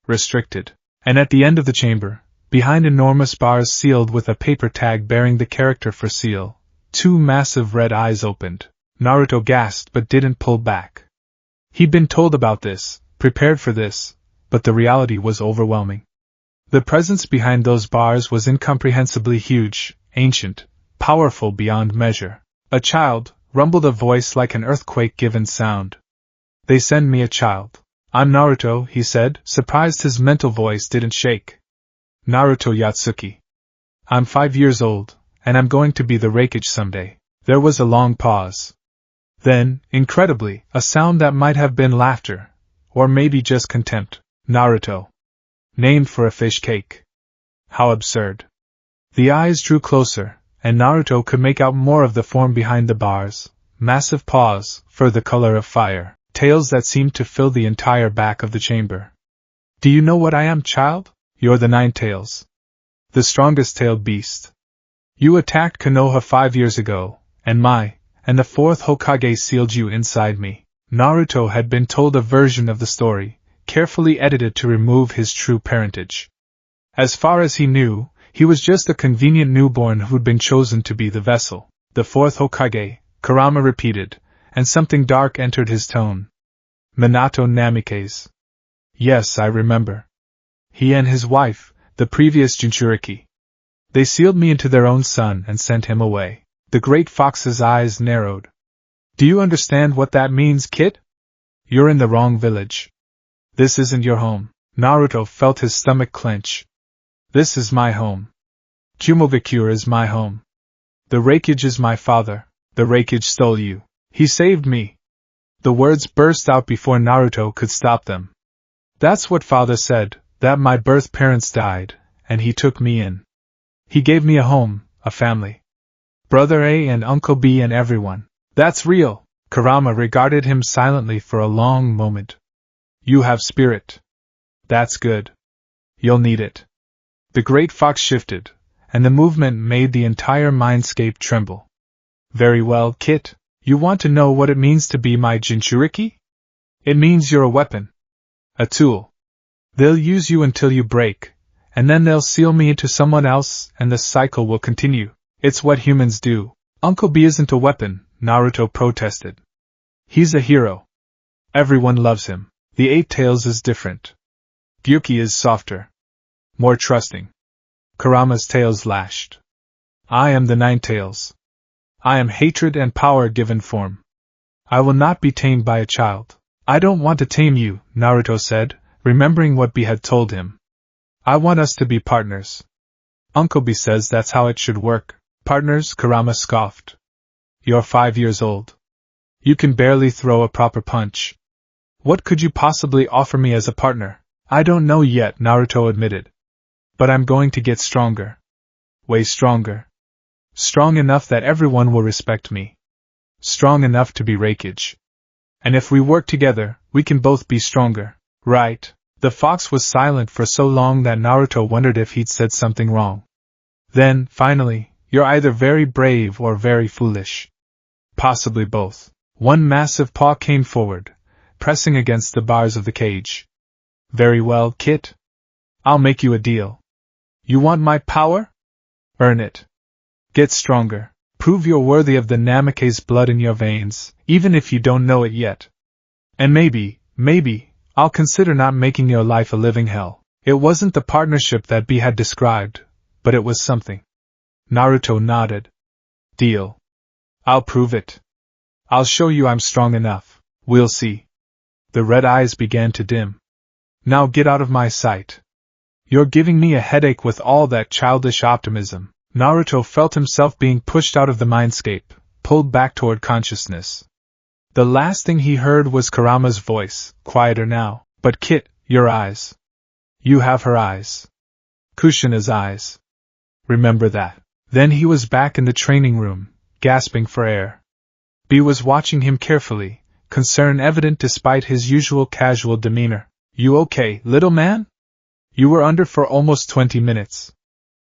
Restricted. And at the end of the chamber, behind enormous bars sealed with a paper tag bearing the character for seal, two massive red eyes opened. Naruto gasped but didn't pull back. He'd been told about this, prepared for this, but the reality was overwhelming. The presence behind those bars was incomprehensibly huge, ancient, powerful beyond measure. A child, rumbled a voice like an earthquake-given sound. They send me a child. I'm Naruto, he said, surprised his mental voice didn't shake. Naruto Yatsuki. I'm 5 years old, and I'm going to be the Raikage someday. There was a long pause. Then, incredibly, a sound that might have been laughter, or maybe just contempt. Naruto. Named for a fish cake. How absurd. The eyes drew closer, and Naruto could make out more of the form behind the bars. Massive paws, fur the color of fire, tails that seemed to fill the entire back of the chamber. Do you know what I am, child? You're the Nine Tails. The strongest tailed beast. You attacked Konoha 5 years ago, and the fourth Hokage sealed you inside me. Naruto had been told a version of the story, carefully edited to remove his true parentage. As far as he knew, he was just a convenient newborn who'd been chosen to be the vessel. The fourth Hokage, Kurama repeated, and something dark entered his tone. Minato Namikaze. Yes, I remember. He and his wife, the previous Jinchuriki. They sealed me into their own son and sent him away. The great fox's eyes narrowed. Do you understand what that means, kid? You're in the wrong village. This isn't your home. Naruto felt his stomach clench. This is my home. Kumogakure is my home. The Raikage is my father. The Raikage stole you. He saved me. The words burst out before Naruto could stop them. That's what father said, that my birth parents died, and he took me in. He gave me a home, a family. Brother A and Uncle B and everyone. That's real. Kurama regarded him silently for a long moment. You have spirit. That's good. You'll need it. The great fox shifted, and the movement made the entire mindscape tremble. Very well, Kit. You want to know what it means to be my Jinchuriki? It means you're a weapon. A tool. They'll use you until you break, and then they'll seal me into someone else, and the cycle will continue. It's what humans do. Uncle B isn't a weapon, Naruto protested. He's a hero. Everyone loves him. The Eight Tails is different. Gyuki is softer. More trusting. Kurama's tails lashed. I am the Nine Tails. I am hatred and power given form. I will not be tamed by a child. I don't want to tame you, Naruto said, remembering what B had told him. I want us to be partners. Uncle B says that's how it should work. Partners, Kurama scoffed. You're 5 years old. You can barely throw a proper punch. What could you possibly offer me as a partner? I don't know yet, Naruto admitted. But I'm going to get stronger. Way stronger. Strong enough that everyone will respect me. Strong enough to be Raikage. And if we work together, we can both be stronger. Right. The fox was silent for so long that Naruto wondered if he'd said something wrong. Then, finally, you're either very brave or very foolish. Possibly both. One massive paw came forward, pressing against the bars of the cage. Very well, Kit. I'll make you a deal. You want my power? Earn it. Get stronger. Prove you're worthy of the Namake's blood in your veins, even if you don't know it yet. And maybe, I'll consider not making your life a living hell. It wasn't the partnership that B had described, but it was something. Naruto nodded. Deal. I'll prove it. I'll show you I'm strong enough. We'll see. The red eyes began to dim. Now get out of my sight. You're giving me a headache with all that childish optimism. Naruto felt himself being pushed out of the mindscape, pulled back toward consciousness. The last thing he heard was Kurama's voice, quieter now. But Kit, your eyes. You have her eyes. Kushina's eyes. Remember that. Then he was back in the training room, gasping for air. B was watching him carefully, concern evident despite his usual casual demeanor. You okay, little man? You were under for almost 20 minutes.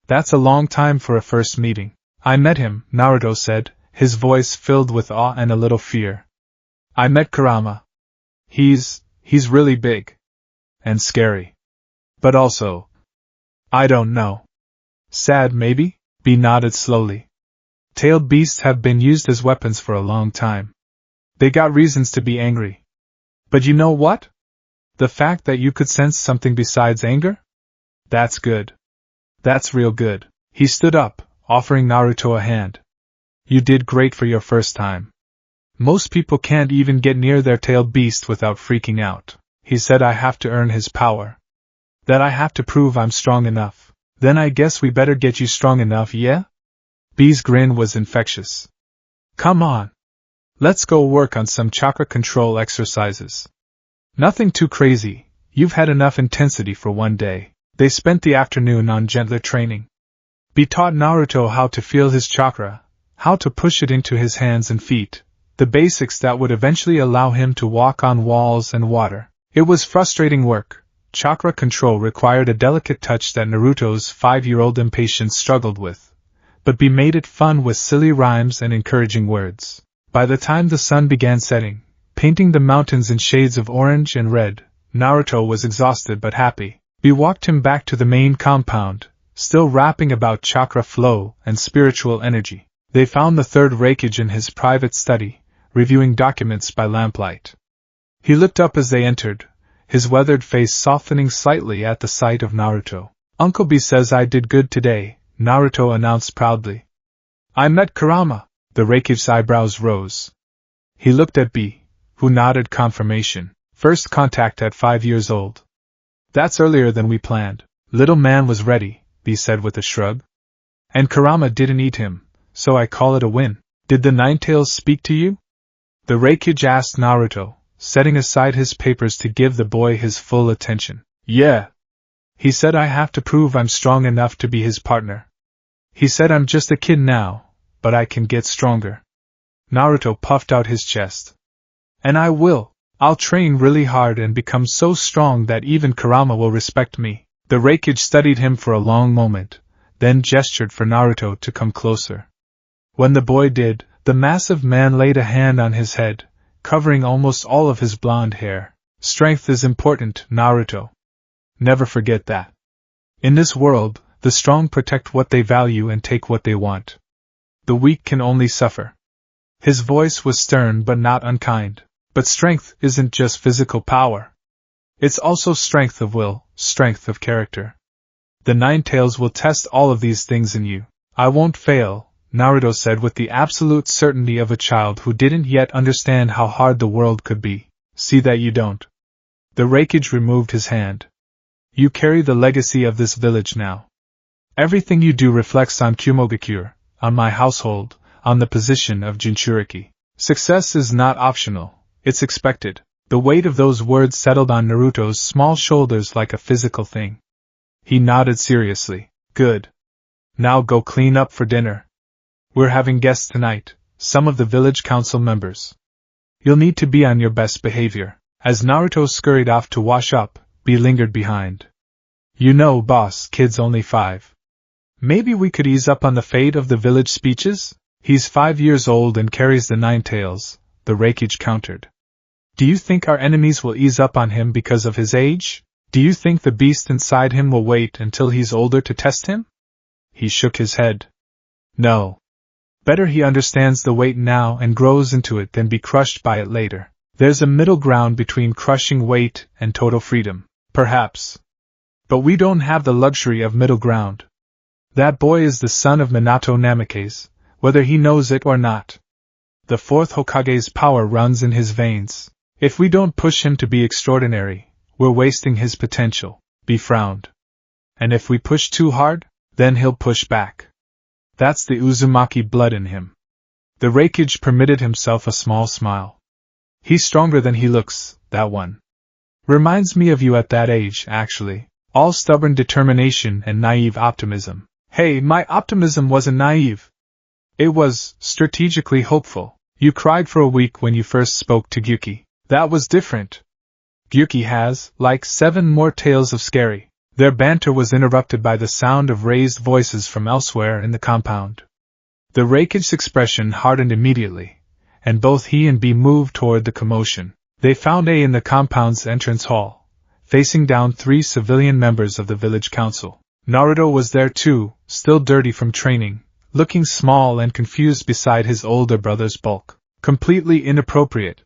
That's a long time for a first meeting. I met him, Naruto said, his voice filled with awe and a little fear. I met Kurama. He's really big. And scary. But also, I don't know. Sad, maybe? B nodded slowly. Tailed beasts have been used as weapons for a long time. They got reasons to be angry. But you know what? The fact that you could sense something besides anger? That's good. That's real good. He stood up, offering Naruto a hand. You did great for your first time. Most people can't even get near their tailed beast without freaking out. He said I have to earn his power. That I have to prove I'm strong enough. Then I guess we better get you strong enough, yeah? B's grin was infectious. Come on. Let's go work on some chakra control exercises. Nothing too crazy, you've had enough intensity for one day. They spent the afternoon on gentler training. B taught Naruto how to feel his chakra, how to push it into his hands and feet, the basics that would eventually allow him to walk on walls and water. It was frustrating work. Chakra control required a delicate touch that Naruto's 5-year-old impatience struggled with, but B made it fun with silly rhymes and encouraging words. By the time the sun began setting, painting the mountains in shades of orange and red, Naruto was exhausted but happy. B walked him back to the main compound, still rapping about chakra flow and spiritual energy. They found the third Raikage in his private study, reviewing documents by lamplight. He looked up as they entered, his weathered face softening slightly at the sight of Naruto. Uncle B says I did good today, Naruto announced proudly. I met Kurama. The Raikage's eyebrows rose. He looked at B, who nodded confirmation. First contact at 5 years old. That's earlier than we planned. Little man was ready, B said with a shrug. And Kurama didn't eat him, so I call it a win. Did the Ninetales speak to you? The Raikage asked Naruto, setting aside his papers to give the boy his full attention. Yeah. He said I have to prove I'm strong enough to be his partner. He said I'm just a kid now, but I can get stronger. Naruto puffed out his chest. And I will. I'll train really hard and become so strong that even Kurama will respect me. The Raikage studied him for a long moment, then gestured for Naruto to come closer. When the boy did, the massive man laid a hand on his head, covering almost all of his blonde hair. Strength is important, Naruto. Never forget that. In this world, the strong protect what they value and take what they want. The weak can only suffer. His voice was stern but not unkind. But strength isn't just physical power. It's also strength of will, strength of character. The Nine Tails will test all of these things in you. I won't fail, Naruto said with the absolute certainty of a child who didn't yet understand how hard the world could be. See that you don't. The Raikage removed his hand. You carry the legacy of this village now. Everything you do reflects on Kumogakure, on my household, on the position of Jinchuriki. Success is not optional. It's expected. The weight of those words settled on Naruto's small shoulders like a physical thing. He nodded seriously. Good. Now go clean up for dinner. We're having guests tonight, some of the village council members. You'll need to be on your best behavior. As Naruto scurried off to wash up, B lingered behind. You know, boss, kid's only 5. Maybe we could ease up on the fate of the village speeches? He's 5 years old and carries the 9 tails, the Raikage countered. Do you think our enemies will ease up on him because of his age? Do you think the beast inside him will wait until he's older to test him? He shook his head. No. Better he understands the weight now and grows into it than be crushed by it later. There's a middle ground between crushing weight and total freedom, perhaps. But we don't have the luxury of middle ground. That boy is the son of Minato Namikaze, whether he knows it or not. The 4th Hokage's power runs in his veins. If we don't push him to be extraordinary, we're wasting his potential. B frowned. And if we push too hard, then he'll push back. That's the Uzumaki blood in him. The Raikage permitted himself a small smile. He's stronger than he looks, that one. Reminds me of you at that age, actually. All stubborn determination and naive optimism. Hey, my optimism wasn't naive. It was strategically hopeful. You cried for a week when you first spoke to Gyuki. That was different. Gyuki has, like 7 more tales of scary. Their banter was interrupted by the sound of raised voices from elsewhere in the compound. The Raikage's expression hardened immediately, and both he and B moved toward the commotion. They found A in the compound's entrance hall, facing down 3 civilian members of the village council. Naruto was there too, still dirty from training, looking small and confused beside his older brother's bulk. Completely inappropriate.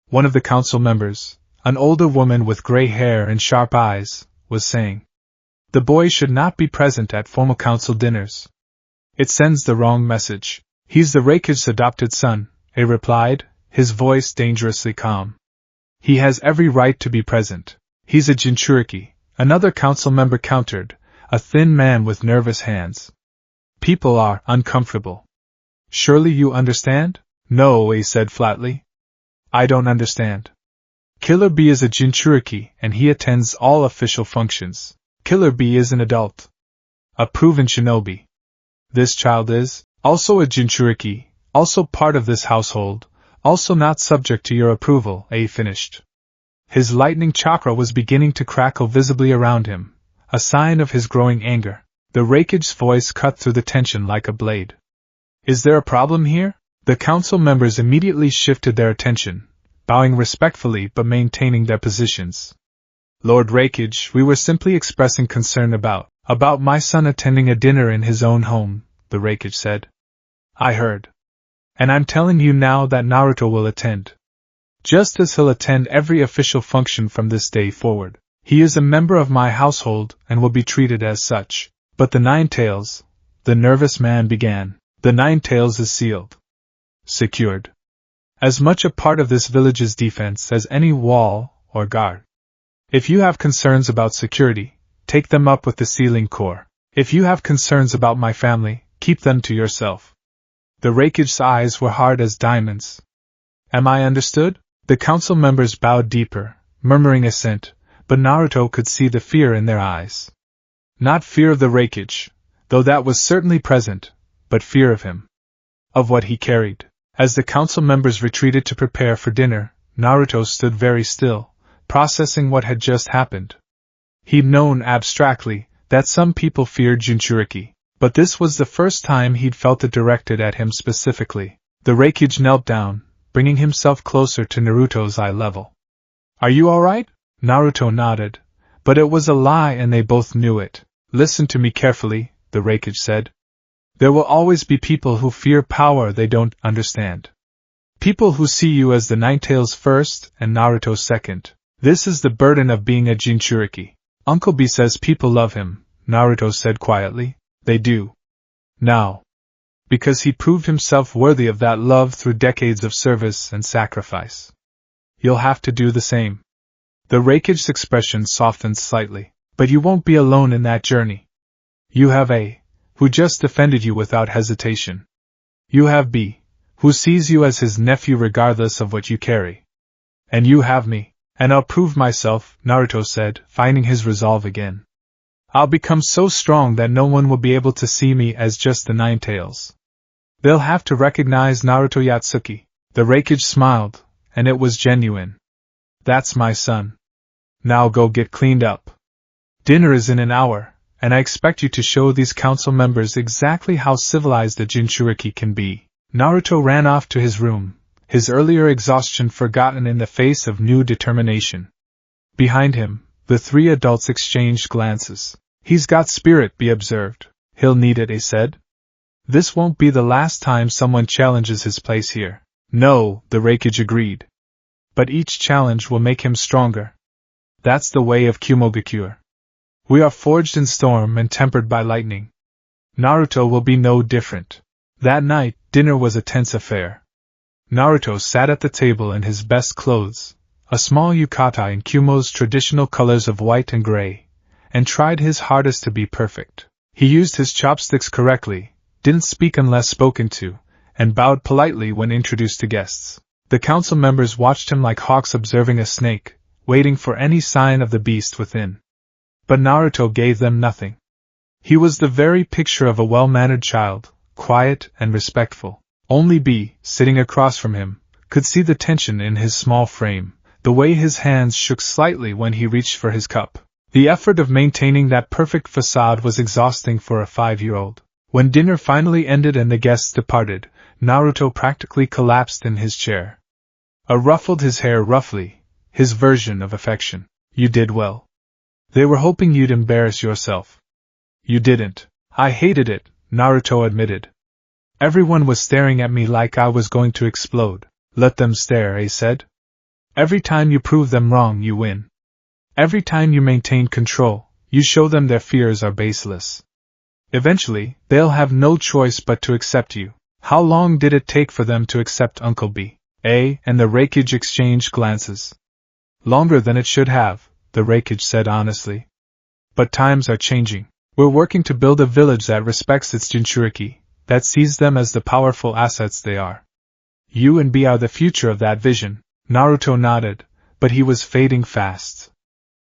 One of the council members, an older woman with gray hair and sharp eyes, was saying. The boy should not be present at formal council dinners. It sends the wrong message. He's the Raikage's adopted son, A replied, his voice dangerously calm. He has every right to be present. He's a Jinchuriki, another council member countered, a thin man with nervous hands. People are uncomfortable. Surely you understand? No, A said flatly. I don't understand. Killer B is a Jinchuriki and he attends all official functions. Killer B is an adult. A proven shinobi. This child is also a Jinchuriki, also part of this household, also not subject to your approval, A finished. His lightning chakra was beginning to crackle visibly around him, a sign of his growing anger. The Raikage's voice cut through the tension like a blade. Is there a problem here? The council members immediately shifted their attention, bowing respectfully but maintaining their positions. Lord Raikage, we were simply expressing concern about my son attending a dinner in his own home, the Raikage said. I heard. And I'm telling you now that Naruto will attend. Just as he'll attend every official function from this day forward. He is a member of my household and will be treated as such. But the 9 tails, the nervous man began. The 9 tails is sealed. Secured. As much a part of this village's defense as any wall or guard. If you have concerns about security, take them up with the sealing corps. If you have concerns about my family, keep them to yourself. The Raikage's eyes were hard as diamonds. Am I understood? The council members bowed deeper, murmuring assent, but Naruto could see the fear in their eyes. Not fear of the Raikage, though that was certainly present, but fear of him. Of what he carried. As the council members retreated to prepare for dinner, Naruto stood very still, processing what had just happened. He'd known abstractly that some people feared Jinchuriki, but this was the first time he'd felt it directed at him specifically. The Raikage knelt down, bringing himself closer to Naruto's eye level. "Are you alright?" Naruto nodded, but it was a lie and they both knew it. "Listen to me carefully," the Raikage said. "There will always be people who fear power they don't understand. People who see you as the Ninetales first and Naruto second. This is the burden of being a Jinchuriki. Uncle B says people love him," Naruto said quietly. "They do. Now. Because he proved himself worthy of that love through decades of service and sacrifice. You'll have to do the same." The Raikage's expression softened slightly. "But you won't be alone in that journey. You have A, who just defended you without hesitation. You have B, who sees you as his nephew regardless of what you carry. And you have me. And I'll prove myself," Naruto said, finding his resolve again. "I'll become so strong that no one will be able to see me as just the Ninetales. They'll have to recognize Naruto Yatsuki." The Raikage smiled, and it was genuine. "That's my son. Now go get cleaned up. Dinner is in an hour, and I expect you to show these council members exactly how civilized a Jinchuriki can be." Naruto ran off to his room, his earlier exhaustion forgotten in the face of new determination. Behind him, the three adults exchanged glances. "He's got spirit," B observed. "He'll need it," A said. "This won't be the last time someone challenges his place here." "No," the Raikage agreed. "But each challenge will make him stronger. That's the way of Kumogakure. We are forged in storm and tempered by lightning. Naruto will be no different." That night, dinner was a tense affair. Naruto sat at the table in his best clothes, a small yukata in Kumo's traditional colors of white and gray, and tried his hardest to be perfect. He used his chopsticks correctly, didn't speak unless spoken to, and bowed politely when introduced to guests. The council members watched him like hawks observing a snake, waiting for any sign of the beast within. But Naruto gave them nothing. He was the very picture of a well-mannered child, quiet and respectful. Only B, sitting across from him, could see the tension in his small frame, the way his hands shook slightly when he reached for his cup. The effort of maintaining that perfect facade was exhausting for a 5-year-old. When dinner finally ended and the guests departed, Naruto practically collapsed in his chair. A ruffled his hair roughly, his version of affection. "You did well. They were hoping you'd embarrass yourself. You didn't." "I hated it," Naruto admitted. "Everyone was staring at me like I was going to explode." "Let them stare," A said. "Every time you prove them wrong, you win. Every time you maintain control, you show them their fears are baseless. Eventually, they'll have no choice but to accept you." How long did it take for them to accept Uncle B? A and the Raikage exchanged glances. "Longer than it should have," the Raikage said honestly. "But times are changing. We're working to build a village that respects its Jinchuriki, that sees them as the powerful assets they are. You and B are the future of that vision." Naruto nodded, but he was fading fast.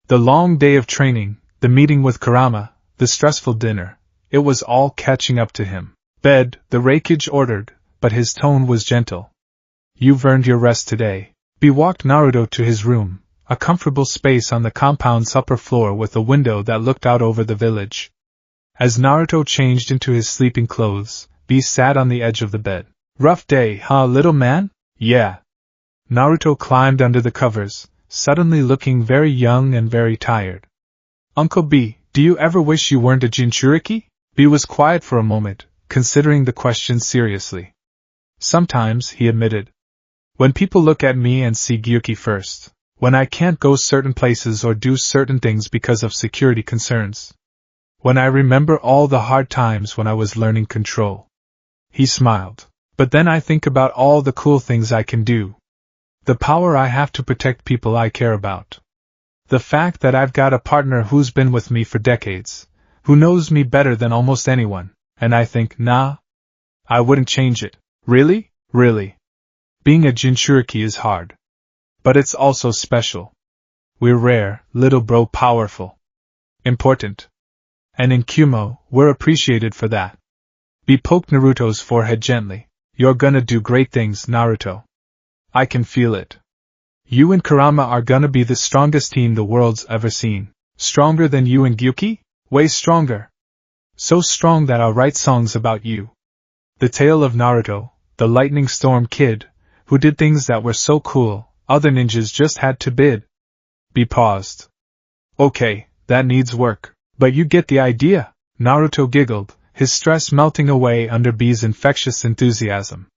The long day of training, the meeting with Kurama, the stressful dinner, it was all catching up to him. "Bed," the Raikage ordered, but his tone was gentle. "You've earned your rest today." B walked Naruto to his room, a comfortable space on the compound's upper floor with a window that looked out over the village. As Naruto changed into his sleeping clothes, B sat on the edge of the bed. "Rough day, huh, little man?" "Yeah." Naruto climbed under the covers, suddenly looking very young and very tired. "Uncle B, do you ever wish you weren't a Jinchuriki?" B was quiet for a moment, considering the question seriously. "Sometimes," he admitted. "When people look at me and see Gyuki first. When I can't go certain places or do certain things because of security concerns. When I remember all the hard times when I was learning control." He smiled. "But then I think about all the cool things I can do. The power I have to protect people I care about. The fact that I've got a partner who's been with me for decades, who knows me better than almost anyone, and I think, nah, I wouldn't change it." "Really? Really? Being a Jinchuriki is hard. But it's also special. We're rare, little bro, powerful. Important. And in Kumo, we're appreciated for that." B poked Naruto's forehead gently. You're gonna do great things, Naruto. I can feel it. You and Kurama are gonna be the strongest team the world's ever seen. Stronger than you and Gyuki? Way stronger. So strong that I'll write songs about you. The tale of Naruto, the lightning storm kid, who did things that were so cool, other ninjas just had to be paused. Okay, that needs work, but you get the idea, Naruto giggled, his stress melting away under B's infectious enthusiasm.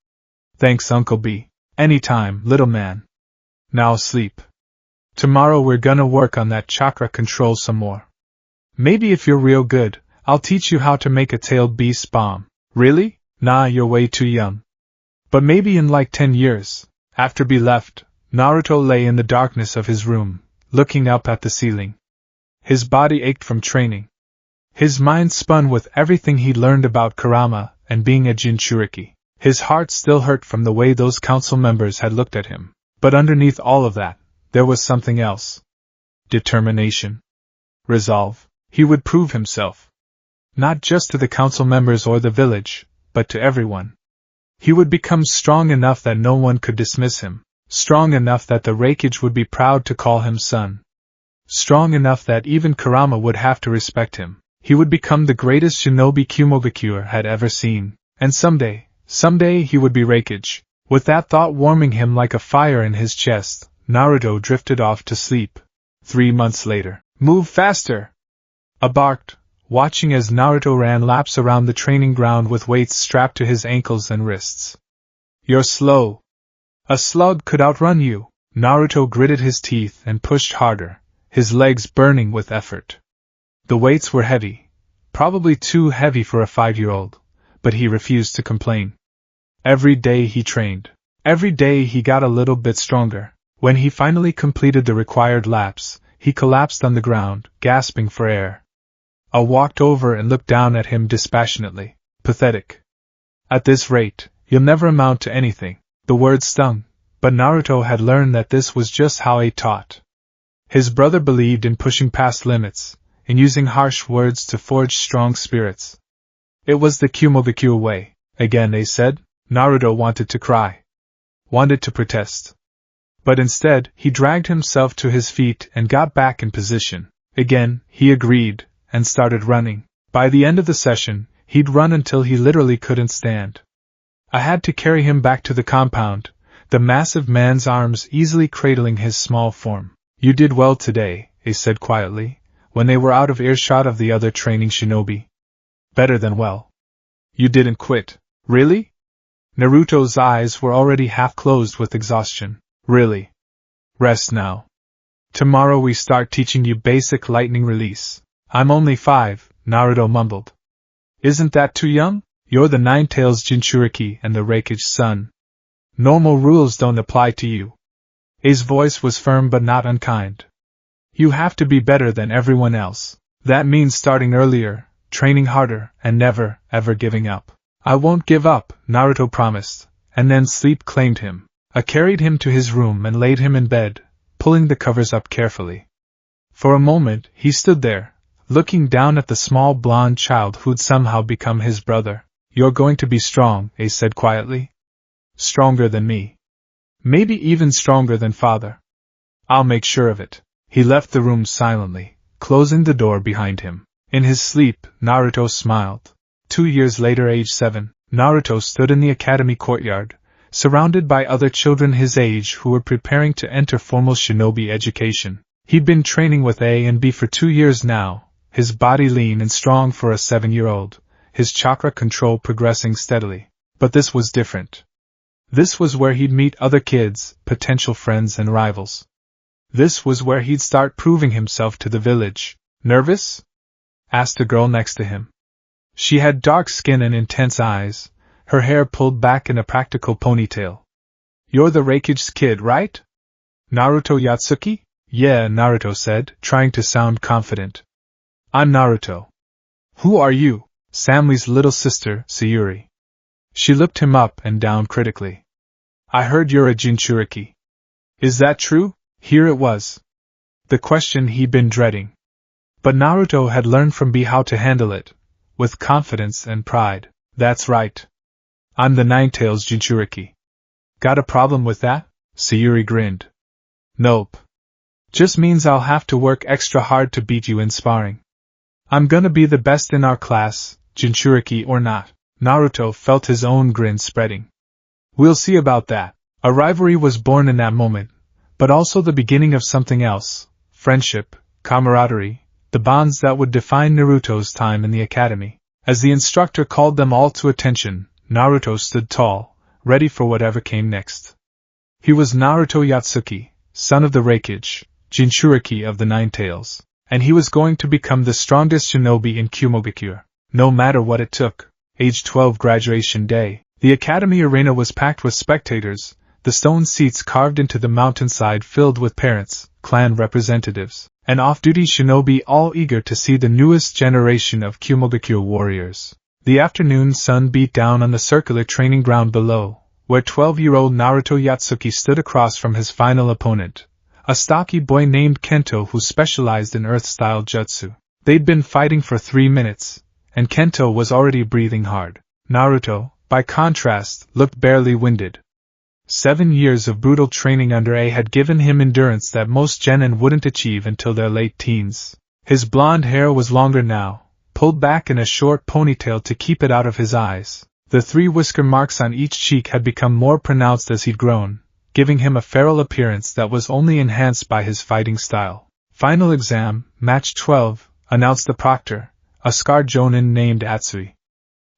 Thanks, Uncle B. Anytime, little man. Now sleep. Tomorrow we're gonna work on that chakra control some more. Maybe if you're real good, I'll teach you how to make a tailed beast bomb. Really? Nah, you're way too young. But maybe in like 10 years. After B left, Naruto lay in the darkness of his room, looking up at the ceiling. His body ached from training. His mind spun with everything he'd learned about Kurama and being a Jinchuriki. His heart still hurt from the way those council members had looked at him. But underneath all of that, there was something else. Determination. Resolve. He would prove himself. Not just to the council members or the village, but to everyone. He would become strong enough that no one could dismiss him. Strong enough that the Raikage would be proud to call him son. Strong enough that even Kurama would have to respect him. He would become the greatest shinobi Kumogakure had ever seen. And someday he would be Raikage. With that thought warming him like a fire in his chest, Naruto drifted off to sleep. 3 months later. Move faster! A barked, watching as Naruto ran laps around the training ground with weights strapped to his ankles and wrists. You're slow. A slug could outrun you. Naruto gritted his teeth and pushed harder, his legs burning with effort. The weights were heavy, probably too heavy for a 5-year-old, but he refused to complain. Every day he trained. Every day he got a little bit stronger. When he finally completed the required laps, he collapsed on the ground, gasping for air. I walked over and looked down at him dispassionately. Pathetic. At this rate, you'll never amount to anything. The words stung, but Naruto had learned that this was just how he taught. His brother believed in pushing past limits, in using harsh words to forge strong spirits. It was the Kumogakure way. Again, they said. Naruto wanted to cry. Wanted to protest. But instead, he dragged himself to his feet and got back in position. Again, he agreed, and started running. By the end of the session, he'd run until he literally couldn't stand. I had to carry him back to the compound, the massive man's arms easily cradling his small form. You did well today, he said quietly, when they were out of earshot of the other training shinobi. Better than well. You didn't quit. Really? Naruto's eyes were already half closed with exhaustion. Really? Rest now. Tomorrow we start teaching you basic lightning release. I'm only 5, Naruto mumbled. Isn't that too young? You're the Nine-Tails Jinchuriki and the Raikage's son. Normal rules don't apply to you. His voice was firm but not unkind. You have to be better than everyone else. That means starting earlier, training harder, and never, ever giving up. I won't give up, Naruto promised, and then sleep claimed him. I carried him to his room and laid him in bed, pulling the covers up carefully. For a moment, he stood there, looking down at the small blonde child who'd somehow become his brother. You're going to be strong, Ace said quietly. Stronger than me. Maybe even stronger than father. I'll make sure of it. He left the room silently, closing the door behind him. In his sleep, Naruto smiled. 2 years later, age 7, Naruto stood in the academy courtyard, surrounded by other children his age who were preparing to enter formal shinobi education. He'd been training with A and B for 2 years now, his body lean and strong for a 7-year-old, his chakra control progressing steadily. But this was different. This was where he'd meet other kids, potential friends and rivals. This was where he'd start proving himself to the village. Nervous? Asked a girl next to him. She had dark skin and intense eyes, her hair pulled back in a practical ponytail. You're the Raikage's kid, right? Naruto Yatsuki? Yeah, Naruto said, trying to sound confident. I'm Naruto. Who are you? Samly's little sister, Sayuri. She looked him up and down critically. I heard you're a Jinchuriki. Is that true? Here it was. The question he'd been dreading. But Naruto had learned from B how to handle it, with confidence and pride. That's right. I'm the Ninetales Jinchuriki. Got a problem with that? Sayuri grinned. Nope. Just means I'll have to work extra hard to beat you in sparring. I'm gonna be the best in our class, Jinchuriki or not. Naruto felt his own grin spreading. We'll see about that. A rivalry was born in that moment, but also the beginning of something else: friendship, camaraderie, the bonds that would define Naruto's time in the academy. As the instructor called them all to attention, Naruto stood tall, ready for whatever came next. He was Naruto Yatsuki, son of the Raikage, Jinchuriki of the Ninetales, and he was going to become the strongest shinobi in Kumogakure, no matter what it took. Age 12 graduation day, the academy arena was packed with spectators, the stone seats carved into the mountainside filled with parents, clan representatives, and off-duty shinobi all eager to see the newest generation of Kumogakure warriors. The afternoon sun beat down on the circular training ground below, where 12-year-old Naruto Yatsuki stood across from his final opponent, a stocky boy named Kento who specialized in earth-style jutsu. They'd been fighting for 3 minutes, and Kento was already breathing hard. Naruto, by contrast, looked barely winded. 7 years of brutal training under A had given him endurance that most genin wouldn't achieve until their late teens. His blonde hair was longer now, pulled back in a short ponytail to keep it out of his eyes. The 3 whisker marks on each cheek had become more pronounced as he'd grown, giving him a feral appearance that was only enhanced by his fighting style. Final exam, match 12, announced the proctor, a scarred jonin named Atsui.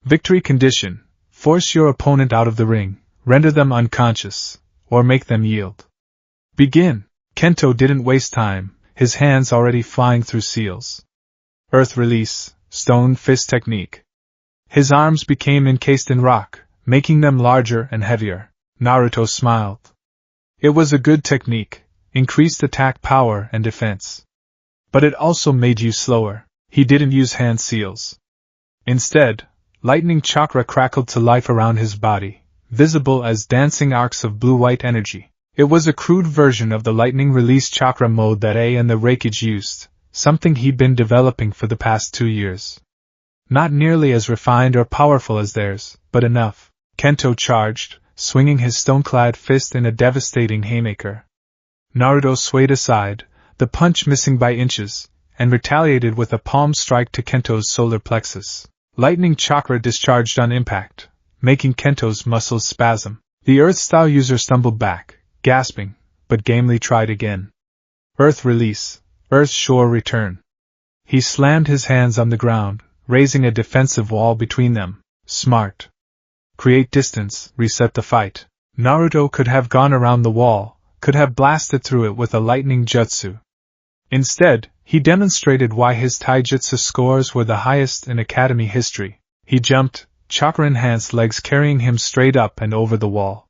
Victory condition: force your opponent out of the ring, render them unconscious, or make them yield. Begin. Kento didn't waste time, his hands already flying through seals. Earth release, stone fist technique. His arms became encased in rock, making them larger and heavier. Naruto smiled. It was a good technique, increased attack power and defense. But it also made you slower. He didn't use hand seals. Instead, lightning chakra crackled to life around his body, visible as dancing arcs of blue-white energy. It was a crude version of the lightning release chakra mode that A and the Raikage used, something he'd been developing for the past 2 years. Not nearly as refined or powerful as theirs, but enough. Kento charged, swinging his stone-clad fist in a devastating haymaker. Naruto swayed aside, the punch missing by inches, and retaliated with a palm strike to Kento's solar plexus. Lightning chakra discharged on impact, making Kento's muscles spasm. The Earth-style user stumbled back, gasping, but gamely tried again. Earth release, Earth shore return. He slammed his hands on the ground, raising a defensive wall between them. Smart. Create distance, reset the fight. Naruto could have gone around the wall, could have blasted through it with a lightning jutsu. Instead, he demonstrated why his taijutsu scores were the highest in academy history. He jumped, chakra-enhanced legs carrying him straight up and over the wall.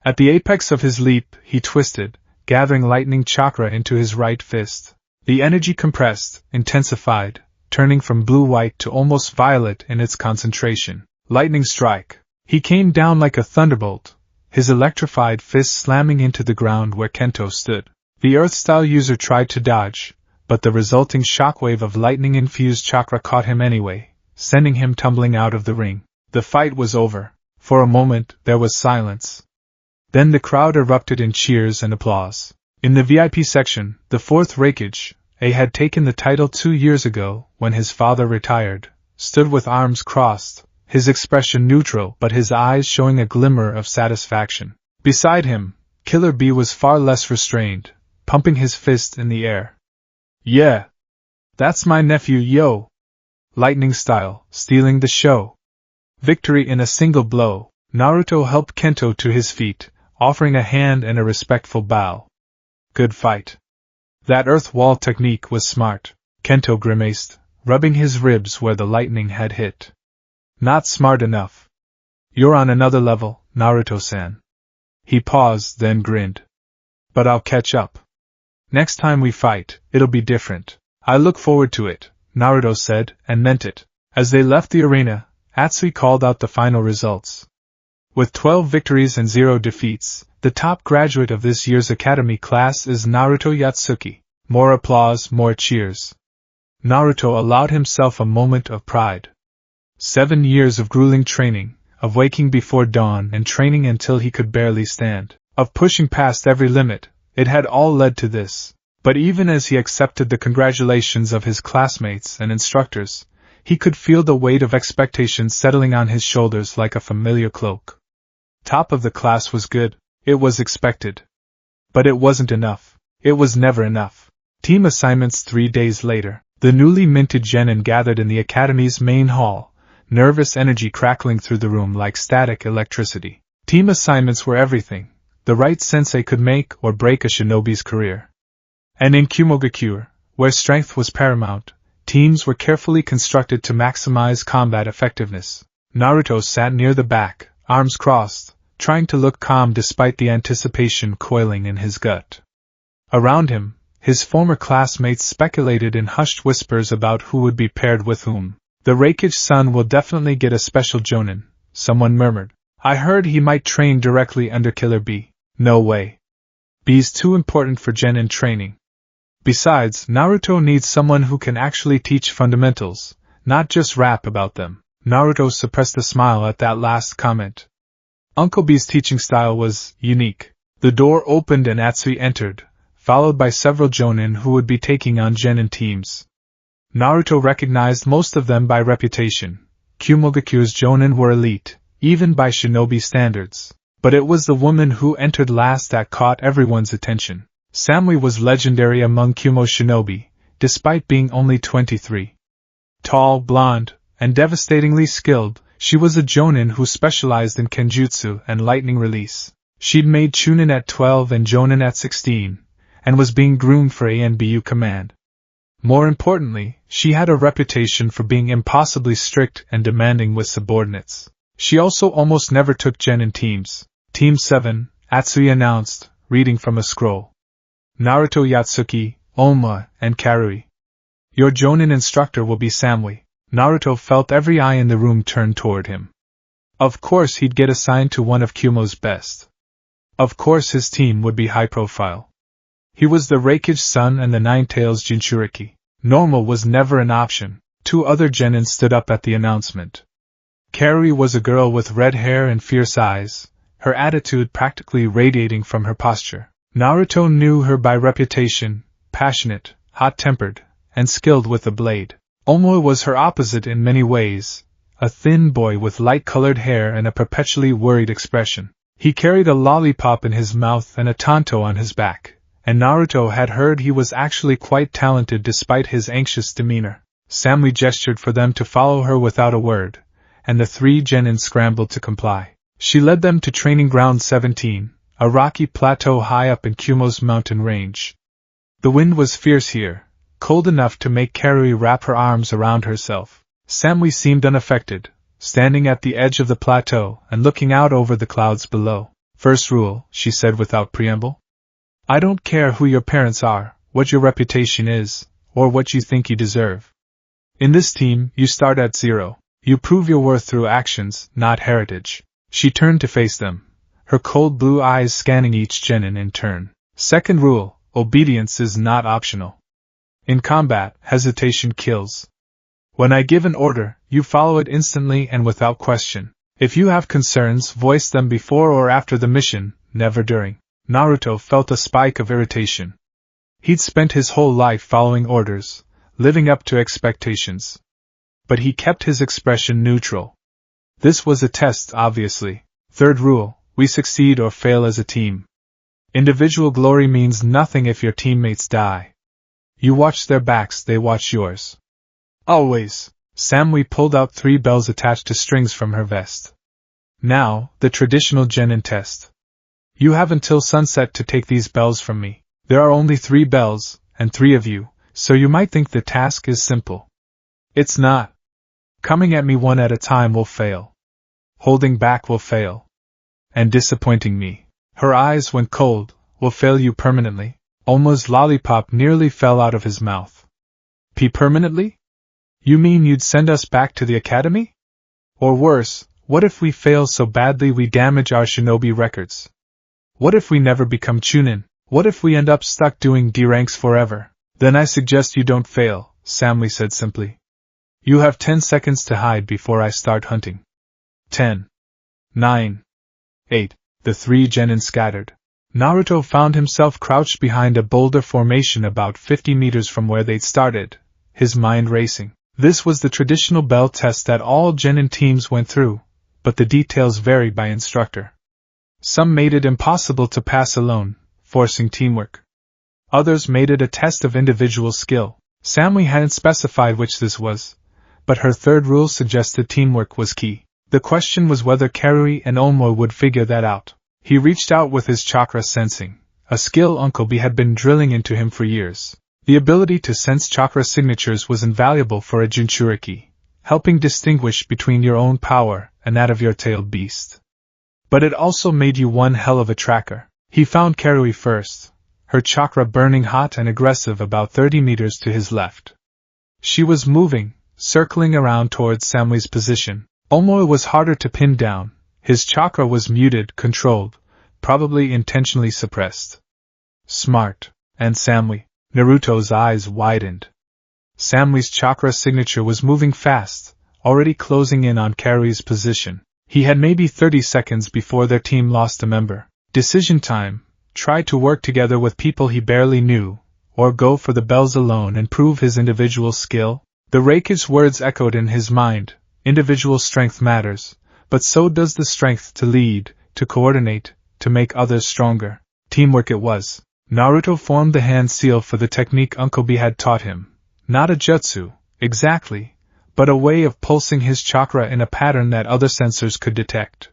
At the apex of his leap, he twisted, gathering lightning chakra into his right fist. The energy compressed, intensified, turning from blue-white to almost violet in its concentration. Lightning strike. He came down like a thunderbolt, his electrified fist slamming into the ground where Kento stood. The Earth-style user tried to dodge, but the resulting shockwave of lightning-infused chakra caught him anyway, sending him tumbling out of the ring. The fight was over. For a moment, there was silence. Then the crowd erupted in cheers and applause. In the VIP section, the 4th Raikage, A had taken the title 2 years ago, when his father retired, stood with arms crossed, his expression neutral but his eyes showing a glimmer of satisfaction. Beside him, Killer B was far less restrained, pumping his fist in the air. Yeah! That's my nephew, yo! Lightning style, stealing the show. Victory in a single blow. Naruto helped Kento to his feet, offering a hand and a respectful bow. Good fight. That earth wall technique was smart. Kento grimaced, rubbing his ribs where the lightning had hit. Not smart enough. You're on another level, Naruto-san. He paused, then grinned. But I'll catch up. Next time we fight, it'll be different. I look forward to it, Naruto said, and meant it. As they left the arena, Atsui called out the final results. With 12 victories and 0 defeats, the top graduate of this year's academy class is Naruto Yatsuki. More applause, more cheers. Naruto allowed himself a moment of pride. 7 years of grueling training, of waking before dawn and training until he could barely stand, of pushing past every limit. It had all led to this. But even as he accepted the congratulations of his classmates and instructors, he could feel the weight of expectation settling on his shoulders like a familiar cloak. Top of the class was good, it was expected. But it wasn't enough. It was never enough. Team assignments 3 days later. The newly minted genin gathered in the academy's main hall, nervous energy crackling through the room like static electricity. Team assignments were everything. The right sensei could make or break a shinobi's career. And in Kumogakure, where strength was paramount, teams were carefully constructed to maximize combat effectiveness. Naruto sat near the back, arms crossed, trying to look calm despite the anticipation coiling in his gut. Around him, his former classmates speculated in hushed whispers about who would be paired with whom. The Raikage-san will definitely get a special jonin, someone murmured. I heard he might train directly under Killer B. No way. B's too important for genin training. Besides, Naruto needs someone who can actually teach fundamentals, not just rap about them. Naruto suppressed a smile at that last comment. Uncle B's teaching style was unique. The door opened and Atsui entered, followed by several jonin who would be taking on genin teams. Naruto recognized most of them by reputation. Kumogakure's jonin were elite, even by shinobi standards. But it was the woman who entered last that caught everyone's attention. Samui was legendary among Kumo shinobi, despite being only 23. Tall, blonde, and devastatingly skilled, she was a jonin who specialized in kenjutsu and lightning release. She'd made chunin at 12 and jonin at 16, and was being groomed for ANBU command. More importantly, she had a reputation for being impossibly strict and demanding with subordinates. She also almost never took genin teams. Team 7, Atsui announced, reading from a scroll. Naruto, Yatsuki, Oma, and Karui. Your jonin instructor will be Samui. Naruto felt every eye in the room turn toward him. Of course he'd get assigned to one of Kumo's best. Of course his team would be high profile. He was the Raikage son and the Nine-Tails Jinchuriki. Normal was never an option. 2 other genin stood up at the announcement. Karui was a girl with red hair and fierce eyes, her attitude practically radiating from her posture. Naruto knew her by reputation, passionate, hot-tempered, and skilled with the blade. Omo was her opposite in many ways, a thin boy with light-colored hair and a perpetually worried expression. He carried a lollipop in his mouth and a tanto on his back, and Naruto had heard he was actually quite talented despite his anxious demeanor. Samui gestured for them to follow her without a word, and the 3 genin scrambled to comply. She led them to Training Ground 17, a rocky plateau high up in Kumo's mountain range. The wind was fierce here, cold enough to make Karui wrap her arms around herself. Samui seemed unaffected, standing at the edge of the plateau and looking out over the clouds below. First rule, she said without preamble. I don't care who your parents are, what your reputation is, or what you think you deserve. In this team, you start at 0. You prove your worth through actions, not heritage. She turned to face them, her cold blue eyes scanning each genin in turn. Second rule, obedience is not optional. In combat, hesitation kills. When I give an order, you follow it instantly and without question. If you have concerns, voice them before or after the mission, never during. Naruto felt a spike of irritation. He'd spent his whole life following orders, living up to expectations. But he kept his expression neutral. This was a test, obviously. Third rule, we succeed or fail as a team. Individual glory means nothing if your teammates die. You watch their backs, they watch yours. Always. Samui pulled out 3 bells attached to strings from her vest. Now, the traditional genin test. You have until sunset to take these bells from me. There are only 3 bells, and 3 of you, so you might think the task is simple. It's not. Coming at me one at a time will fail. Holding back will fail. And disappointing me. Her eyes went cold, will fail you permanently. Oma's lollipop nearly fell out of his mouth. Permanently? You mean you'd send us back to the academy? Or worse, what if we fail so badly we damage our shinobi records? What if we never become chunin? What if we end up stuck doing D ranks forever? Then I suggest you don't fail, Samui said simply. You have 10 seconds to hide before I start hunting. 10. 9. 8. The three genin scattered. Naruto found himself crouched behind a boulder formation about 50 meters from where they'd started, his mind racing. This was the traditional bell test that all genin teams went through, but the details varied by instructor. Some made it impossible to pass alone, forcing teamwork. Others made it a test of individual skill. Samui hadn't specified which this was, but her third rule suggested teamwork was key. The question was whether Karui and Omo would figure that out. He reached out with his chakra sensing, a skill Uncle B had been drilling into him for years. The ability to sense chakra signatures was invaluable for a Jinchuriki, helping distinguish between your own power and that of your tailed beast. But it also made you one hell of a tracker. He found Karui first, her chakra burning hot and aggressive about 30 meters to his left. She was moving, circling around towards Samui's position. Omo was harder to pin down. His chakra was muted, controlled, probably intentionally suppressed. Smart. And Samui. Naruto's eyes widened. Samui's chakra signature was moving fast, already closing in on Karui's position. He had maybe 30 seconds before their team lost a member. Decision time. Try to work together with people he barely knew, or go for the bells alone and prove his individual skill. The Raikage's words echoed in his mind. Individual strength matters, but so does the strength to lead, to coordinate, to make others stronger. Teamwork it was. Naruto formed the hand seal for the technique Uncle B had taught him. Not a jutsu, exactly, but a way of pulsing his chakra in a pattern that other sensors could detect.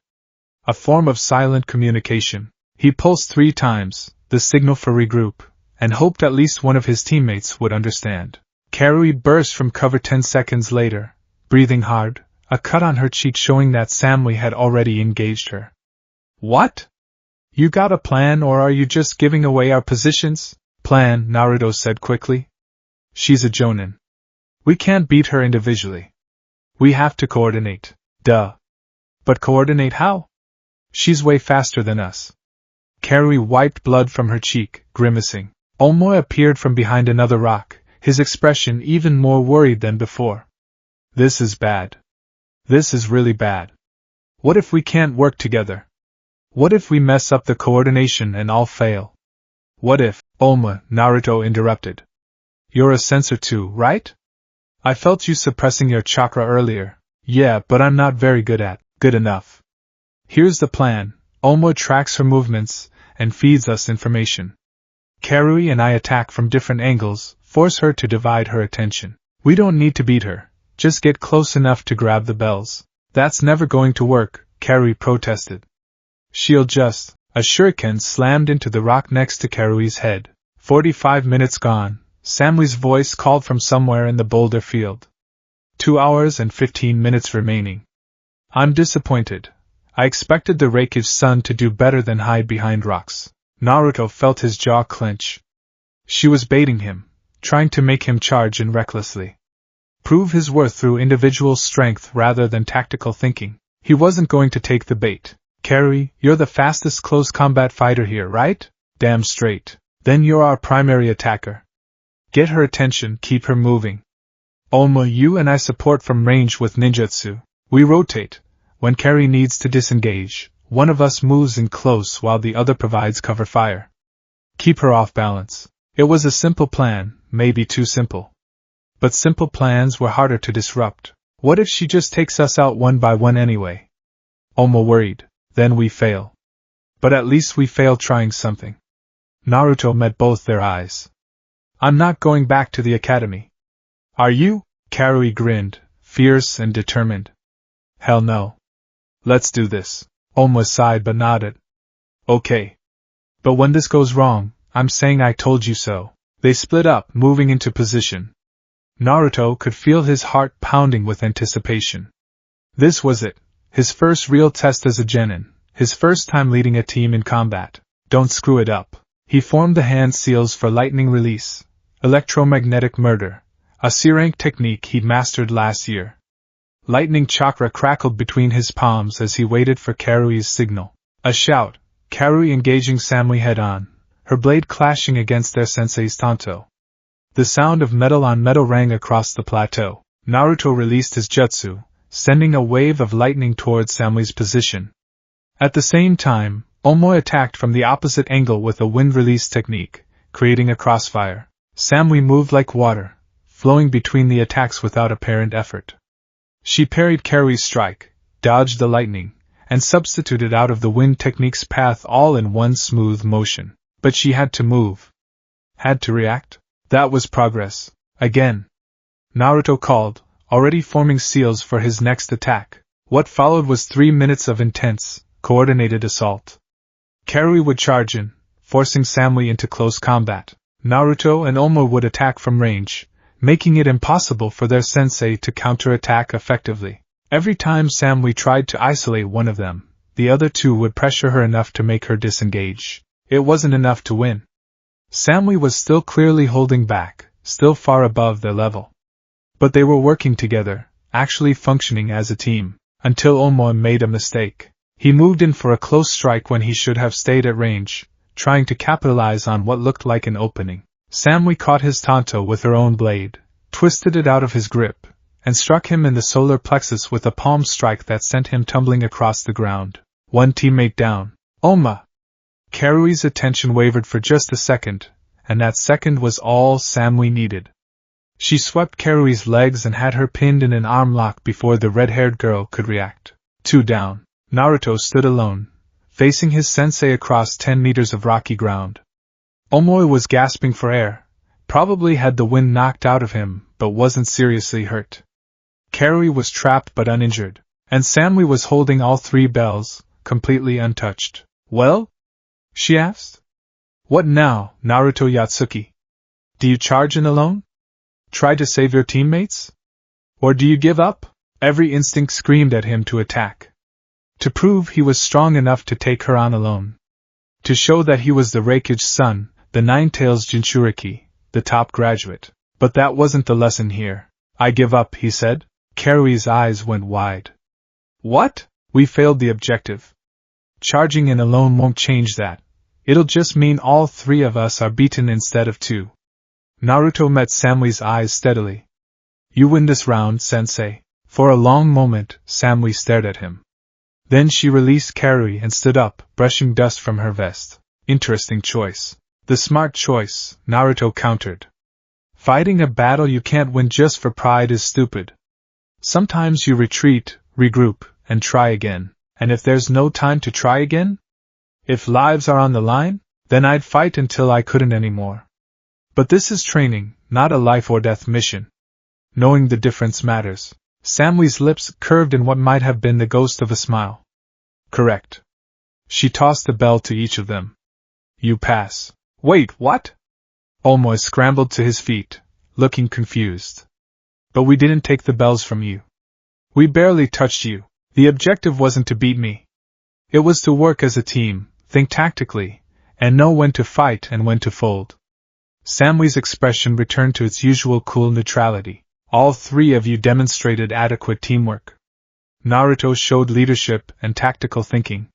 A form of silent communication. He pulsed 3 times, the signal for regroup, and hoped at least one of his teammates would understand. Karui burst from cover 10 seconds later, breathing hard, a cut on her cheek showing that Samui had already engaged her. What? You got a plan, or are you just giving away our positions? Plan, Naruto said quickly. She's a jonin. We can't beat her individually. We have to coordinate. Duh. But coordinate how? She's way faster than us. Karui wiped blood from her cheek, grimacing. Omo appeared from behind another rock, his expression even more worried than before. This is bad. This is really bad. What if we can't work together? What if we mess up the coordination and all fail? What if, Oma, Naruto interrupted. You're a sensor too, right? I felt you suppressing your chakra earlier. Yeah, but I'm not very good enough. Here's the plan. Oma tracks her movements and feeds us information. Karui and I attack from different angles, force her to divide her attention. We don't need to beat her. Just get close enough to grab the bells. That's never going to work, Karui protested. She'll just. A shuriken slammed into the rock next to Karui's head. 45 minutes gone, Samui's voice called from somewhere in the boulder field. 2 hours and 15 minutes remaining. I'm disappointed. I expected the Raikage's son to do better than hide behind rocks. Naruto felt his jaw clench. She was baiting him, trying to make him charge in recklessly. Prove his worth through individual strength rather than tactical thinking. He wasn't going to take the bait. Karui, you're the fastest close combat fighter here, right? Damn straight. Then you're our primary attacker. Get her attention, keep her moving. Oma, you and I support from range with ninjutsu. We rotate. When Karui needs to disengage, one of us moves in close while the other provides cover fire. Keep her off balance. It was a simple plan, maybe too simple. But simple plans were harder to disrupt. What if she just takes us out one by one anyway? Oma worried. Then we fail. But at least we fail trying something. Naruto met both their eyes. I'm not going back to the academy. Are you? Karui grinned, fierce and determined. Hell no. Let's do this. Oma sighed but nodded. Okay. But when this goes wrong, I'm saying I told you so. They split up, moving into position. Naruto could feel his heart pounding with anticipation. This was it. His first real test as a genin, his first time leading a team in combat. Don't screw it up. He formed the hand seals for lightning release, electromagnetic murder, a C-rank technique he'd mastered last year. Lightning chakra crackled between his palms as he waited for Karui's signal. A shout, Karui engaging Samui head-on, her blade clashing against their sensei's tanto. The sound of metal on metal rang across the plateau. Naruto released his jutsu, sending a wave of lightning towards Samui's position. At the same time, Omoy attacked from the opposite angle with a wind release technique, creating a crossfire. Samui moved like water, flowing between the attacks without apparent effort. She parried Karui's strike, dodged the lightning, and substituted out of the wind technique's path all in one smooth motion. But she had to move. Had to react? That was progress. Again. Naruto called, already forming seals for his next attack. What followed was 3 minutes of intense, coordinated assault. Karui would charge in, forcing Samui into close combat. Naruto and Omo would attack from range, making it impossible for their sensei to counterattack effectively. Every time Samui tried to isolate one of them, the other two would pressure her enough to make her disengage. It wasn't enough to win. Samui was still clearly holding back, still far above their level. But they were working together, actually functioning as a team, until Omo made a mistake. He moved in for a close strike when he should have stayed at range, trying to capitalize on what looked like an opening. Samui caught his tanto with her own blade, twisted it out of his grip, and struck him in the solar plexus with a palm strike that sent him tumbling across the ground. One teammate down. Oma! Karui's attention wavered for just a second, and that second was all Samui needed. She swept Karui's legs and had her pinned in an arm lock before the red-haired girl could react. 2 down. Naruto stood alone, facing his sensei across 10 meters of rocky ground. Omoy was gasping for air, probably had the wind knocked out of him, but wasn't seriously hurt. Karui was trapped but uninjured, and Samui was holding all 3 bells, completely untouched. Well? She asked. What now, Naruto Yatsuki? Do you charge in alone? Try to save your teammates? Or do you give up? Every instinct screamed at him to attack. To prove he was strong enough to take her on alone. To show that he was the Raikage's son, the Nine-Tails Jinchuriki, the top graduate. But that wasn't the lesson here. I give up, he said. Karui's eyes went wide. What? We failed the objective. Charging in alone won't change that. It'll just mean all 3 of us are beaten instead of 2. Naruto met Samui's eyes steadily. You win this round, sensei. For a long moment, Samui stared at him. Then she released Karui and stood up, brushing dust from her vest. Interesting choice. The smart choice, Naruto countered. Fighting a battle you can't win just for pride is stupid. Sometimes you retreat, regroup, and try again. And if there's no time to try again? If lives are on the line, then I'd fight until I couldn't anymore. But this is training, not a life-or-death mission. Knowing the difference matters. Samui's lips curved in what might have been the ghost of a smile. Correct. She tossed the bell to each of them. You pass. Wait, what? Omoy scrambled to his feet, looking confused. But we didn't take the bells from you. We barely touched you. The objective wasn't to beat me. It was to work as a team, think tactically, and know when to fight and when to fold. Samui's expression returned to its usual cool neutrality. All 3 of you demonstrated adequate teamwork. Naruto showed leadership and tactical thinking.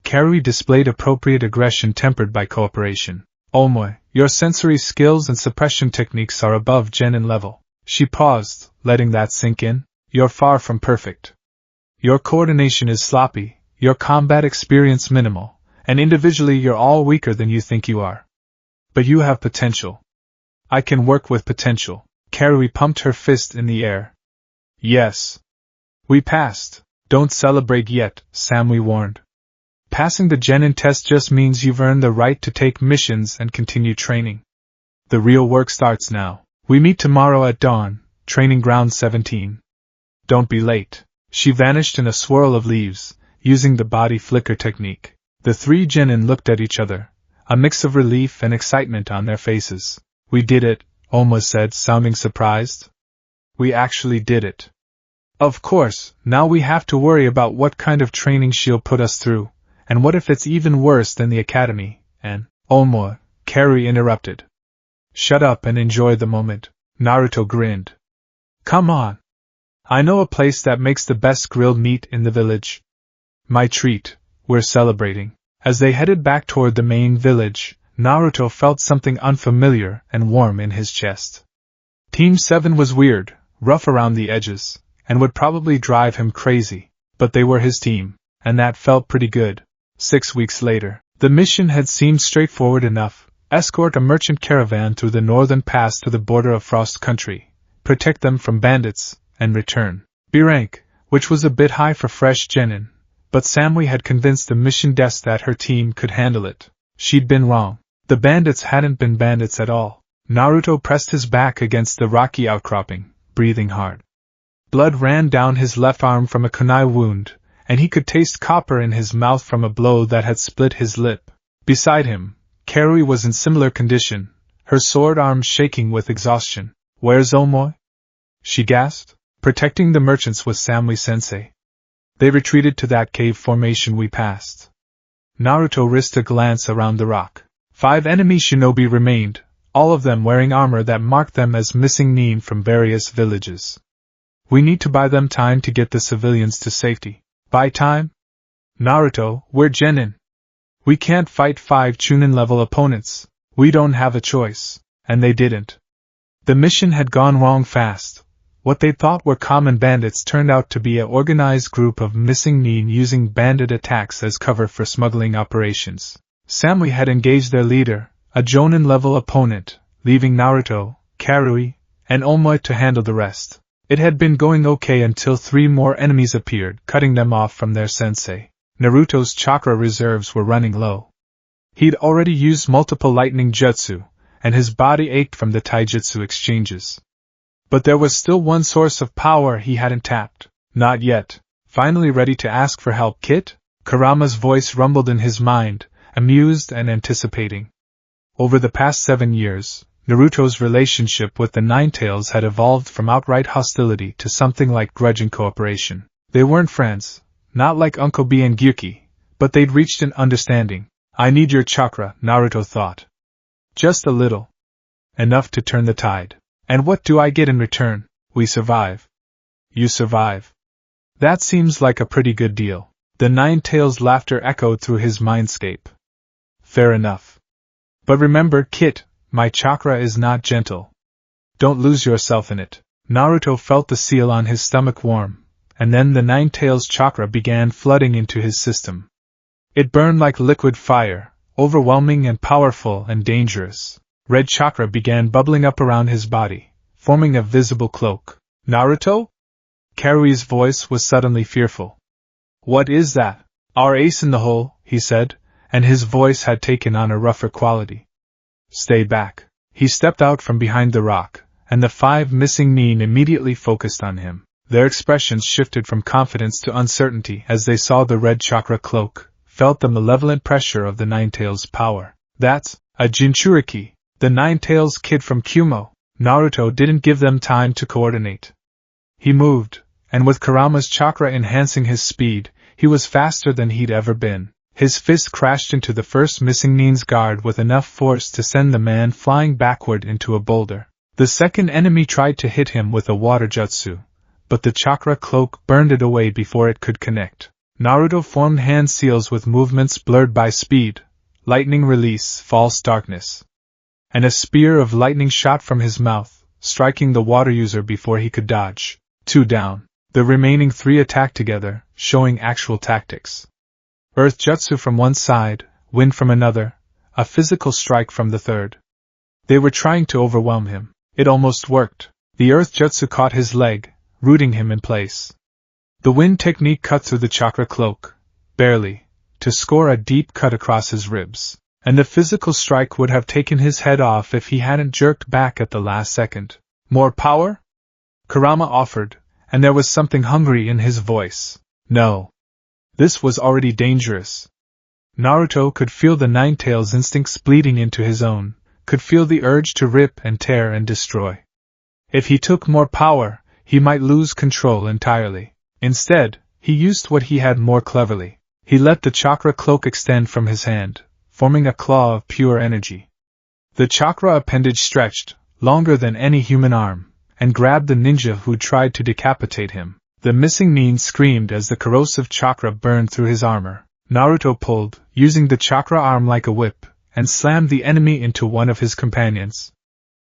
Karui displayed appropriate aggression tempered by cooperation. Omoy, your sensory skills and suppression techniques are above genin level. She paused, letting that sink in. You're far from perfect. Your coordination is sloppy, your combat experience minimal, and individually you're all weaker than you think you are. But you have potential. I can work with potential. Karui pumped her fist in the air. Yes. We passed. Don't celebrate yet, Samui warned. Passing the genin test just means you've earned the right to take missions and continue training. The real work starts now. We meet tomorrow at dawn, training ground 17. Don't be late. She vanished in a swirl of leaves, using the body flicker technique. The 3 genin looked at each other, a mix of relief and excitement on their faces. We did it, Oma said, sounding surprised. We actually did it. Of course, now we have to worry about what kind of training she'll put us through, and what if it's even worse than the academy, and, Oma, Karui interrupted. Shut up and enjoy the moment. Naruto grinned. Come on. I know a place that makes the best grilled meat in the village. My treat, we're celebrating. As they headed back toward the main village, Naruto felt something unfamiliar and warm in his chest. Team 7 was weird, rough around the edges, and would probably drive him crazy, but they were his team. and that felt pretty good. 6 weeks later, the mission had seemed straightforward enough. Escort a merchant caravan through the northern pass to the border of Frost Country, protect them from bandits, and return. B rank, which was a bit high for fresh genin, but Samui had convinced the mission desk that her team could handle it. She'd been wrong. The bandits hadn't been bandits at all. Naruto pressed his back against the rocky outcropping, breathing hard. Blood ran down his left arm from a kunai wound, and he could taste copper in his mouth from a blow that had split his lip. Beside him, Karui was in similar condition, her sword arm shaking with exhaustion. "Where's Omoi?" she gasped. "Protecting the merchants with Samui-sensei. They retreated to that cave formation we passed." Naruto risked a glance around the rock. 5 enemy shinobi remained, all of them wearing armor that marked them as missing nin from various villages. "We need to buy them time to get the civilians to safety." "Buy time? Naruto, we're genin. We can't fight 5 Chunin-level opponents. We don't have a choice." And they didn't. The mission had gone wrong fast. What they thought were common bandits turned out to be an organized group of missing nin using bandit attacks as cover for smuggling operations. Samui had engaged their leader, a Jonin-level opponent, leaving Naruto, Karui, and Omoi to handle the rest. It had been going okay until 3 more enemies appeared, cutting them off from their sensei. Naruto's chakra reserves were running low. He'd already used multiple lightning jutsu, and his body ached from the taijutsu exchanges. But there was still one source of power he hadn't tapped. "Not yet. Finally ready to ask for help, Kit?" Kurama's voice rumbled in his mind, amused and anticipating. Over the past 7 years, Naruto's relationship with the Ninetales had evolved from outright hostility to something like grudging cooperation. They weren't friends, not like Uncle B and Gyuki, but they'd reached an understanding. "I need your chakra," Naruto thought. "Just a little. Enough to turn the tide. And what do I get in return?" "We survive." "You survive? That seems like a pretty good deal." The Ninetales' laughter echoed through his mindscape. "Fair enough. But remember, Kit, my chakra is not gentle. Don't lose yourself in it." Naruto felt the seal on his stomach warm, and then the Ninetales' chakra began flooding into his system. It burned like liquid fire, overwhelming and powerful and dangerous. Red chakra began bubbling up around his body, forming a visible cloak. "Naruto?" Karui's voice was suddenly fearful. "What is that?" "Our ace in the hole," he said, and his voice had taken on a rougher quality. "Stay back." He stepped out from behind the rock, and the 5 missing nin immediately focused on him. Their expressions shifted from confidence to uncertainty as they saw the red chakra cloak, felt the malevolent pressure of the Ninetales' power. "That's a Jinchuriki, the Ninetales kid from Kumo." Naruto didn't give them time to coordinate. He moved, and with Kurama's chakra enhancing his speed, he was faster than he'd ever been. His fist crashed into the first missing nin's guard with enough force to send the man flying backward into a boulder. The second enemy tried to hit him with a water jutsu, but the chakra cloak burned it away before it could connect. Naruto formed hand seals with movements blurred by speed, lightning release, false darkness. And a spear of lightning shot from his mouth, striking the water user before he could dodge. 2 down. The remaining 3 attacked together, showing actual tactics. Earth jutsu from one side, wind from another, a physical strike from the third. They were trying to overwhelm him. It almost worked. The earth jutsu caught his leg, rooting him in place. The wind technique cut through the chakra cloak, barely, to score a deep cut across his ribs. And the physical strike would have taken his head off if he hadn't jerked back at the last second. "More power?" Kurama offered, and there was something hungry in his voice. "No." This was already dangerous. Naruto could feel the Ninetales' instincts bleeding into his own, could feel the urge to rip and tear and destroy. If he took more power, he might lose control entirely. Instead, he used what he had more cleverly. He let the chakra cloak extend from his hand, forming a claw of pure energy. The chakra appendage stretched, longer than any human arm, and grabbed the ninja who tried to decapitate him. The missing nin screamed as the corrosive chakra burned through his armor. Naruto pulled, using the chakra arm like a whip, and slammed the enemy into one of his companions.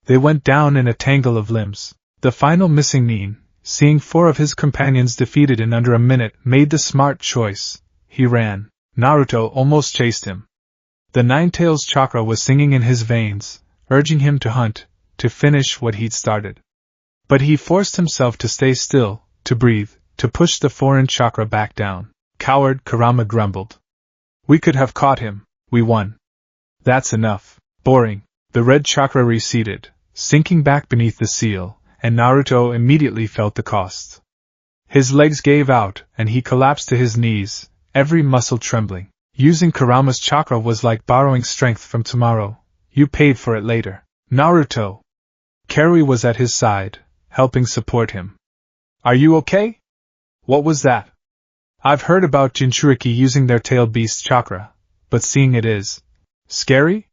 They went down in a tangle of limbs. The final missing nin, seeing 4 of his companions defeated in under a minute, made the smart choice, he ran. Naruto almost chased him. The Nine-Tails chakra was singing in his veins, urging him to hunt, to finish what he'd started. But he forced himself to stay still, to breathe, to push the foreign chakra back down. Coward, Kurama grumbled. We could have caught him. We won. That's enough. Boring. The red chakra receded, sinking back beneath the seal, and Naruto immediately felt the cost. His legs gave out, and he collapsed to his knees, every muscle trembling. Using Kurama's chakra was like borrowing strength from tomorrow. You paid for it later. Naruto! Karui was at his side, helping support him. Are you okay? What was that? I've heard about Jinchuriki using their tail beast chakra, but seeing it is scary?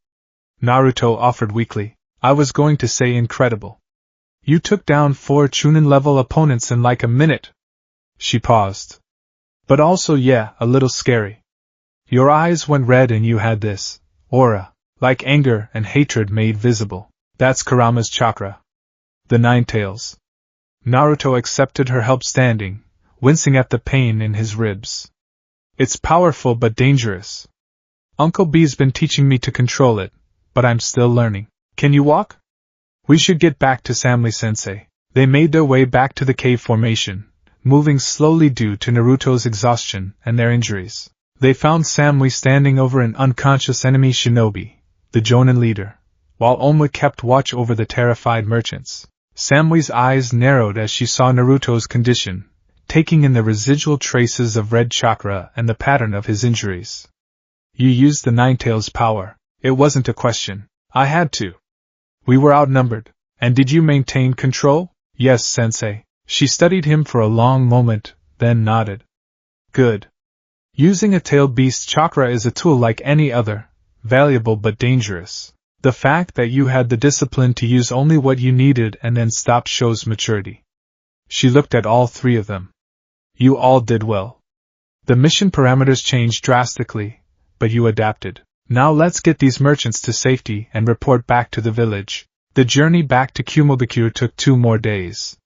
Naruto offered weakly. I was going to say incredible. You took down 4 Chunin-level opponents in like a minute. She paused. But also a little scary. Your eyes went red and you had this aura, like anger and hatred made visible. That's Kurama's chakra. The Nine-Tails. Naruto accepted her help standing, wincing at the pain in his ribs. It's powerful but dangerous. Uncle B's been teaching me to control it, but I'm still learning. Can you walk? We should get back to Samui-sensei. They made their way back to the cave formation, moving slowly due to Naruto's exhaustion and their injuries. They found Samui standing over an unconscious enemy shinobi, the Jonin leader, while Onma kept watch over the terrified merchants. Samui's eyes narrowed as she saw Naruto's condition, taking in the residual traces of red chakra and the pattern of his injuries. You used the Nine-Tails power. It wasn't a question. I had to. We were outnumbered. And did you maintain control? Yes, sensei. She studied him for a long moment, then nodded. Good. Using a tailed beast chakra is a tool like any other, valuable but dangerous. The fact that you had the discipline to use only what you needed and then stop shows maturity. She looked at all 3 of them. You all did well. The mission parameters changed drastically, but you adapted. Now let's get these merchants to safety and report back to the village. The journey back to Kumogakure took 2 more days.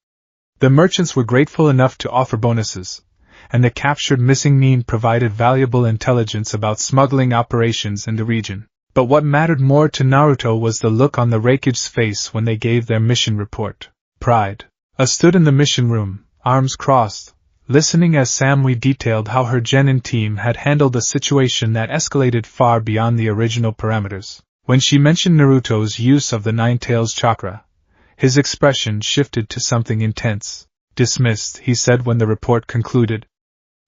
The merchants were grateful enough to offer bonuses, and the captured missing nin provided valuable intelligence about smuggling operations in the region. But what mattered more to Naruto was the look on the Raikage's face when they gave their mission report. Pride. Stood in the mission room, arms crossed, listening as Samui detailed how her genin team had handled a situation that escalated far beyond the original parameters. When she mentioned Naruto's use of the Nine-Tails chakra, his expression shifted to something intense. Dismissed, he said when the report concluded.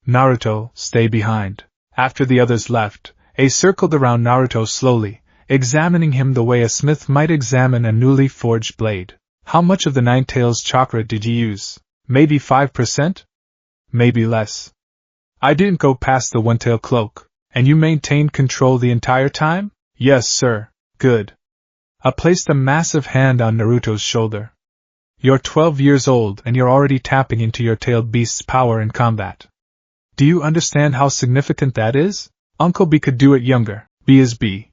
Naruto, stay behind. After the others left, Ace circled around Naruto slowly, examining him the way a smith might examine a newly forged blade. How much of the Nine-Tails chakra did you use? Maybe 5%? Maybe less. I didn't go past the one-tail cloak. And you maintained control the entire time? Yes, sir. Good. I placed a massive hand on Naruto's shoulder. You're 12 years old and you're already tapping into your tailed beast's power in combat. Do you understand how significant that is? Uncle B could do it younger. B is B.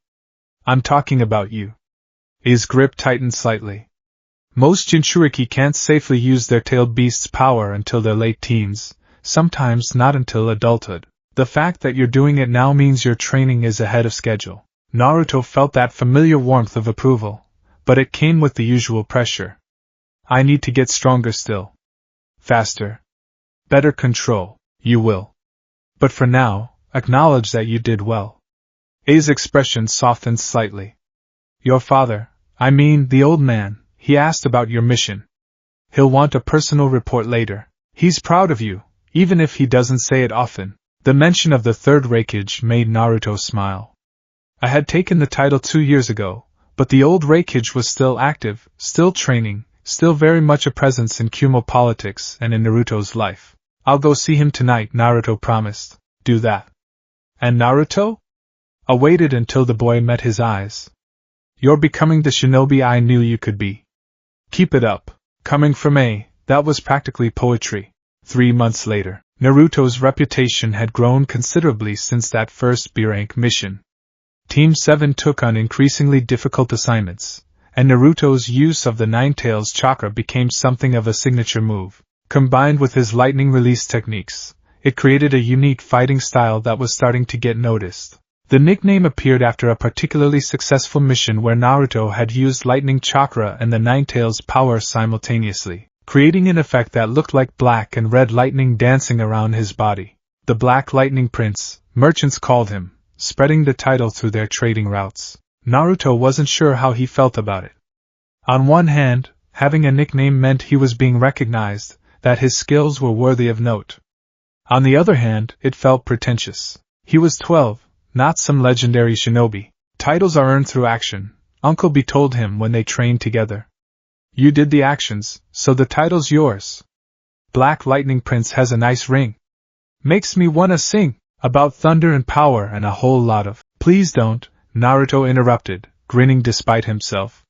I'm talking about you. His grip tightened slightly. Most Jinchuriki can't safely use their tailed beast's power until their late teens, sometimes not until adulthood. The fact that you're doing it now means your training is ahead of schedule. Naruto felt that familiar warmth of approval, but it came with the usual pressure. I need to get stronger still. Faster. Better control. You will. But for now, acknowledge that you did well. A's expression softened slightly. Your father, I mean the old man, he asked about your mission. He'll want a personal report later. He's proud of you, even if he doesn't say it often. The mention of the 3rd Raikage made Naruto smile. I had taken the title 2 years ago, but the old Raikage was still active, still training, still very much a presence in Kumo politics and in Naruto's life. I'll go see him tonight, Naruto promised. Do that. And Naruto? I waited until the boy met his eyes. You're becoming the shinobi I knew you could be. Keep it up. Coming from A, that was practically poetry. 3 months later, Naruto's reputation had grown considerably since that first B-rank mission. Team 7 took on increasingly difficult assignments, and Naruto's use of the Nine-Tails chakra became something of a signature move. Combined with his lightning release techniques, It created a unique fighting style that was starting to get noticed. The nickname appeared after a particularly successful mission where Naruto had used lightning chakra and the Nine Tails power simultaneously, creating an effect that looked like black and red lightning dancing around his body. The Black Lightning Prince, merchants called him, spreading the title through their trading routes. Naruto wasn't sure how he felt about it. On one hand, having a nickname meant he was being recognized, that his skills were worthy of note. On the other hand, it felt pretentious. He was 12, not some legendary shinobi. Titles are earned through action, Uncle B told him when they trained together. You did the actions, so the title's yours. Black Lightning Prince has a nice ring. Makes me wanna sing about thunder and power and a whole lot of. Please don't, Naruto interrupted, grinning despite himself.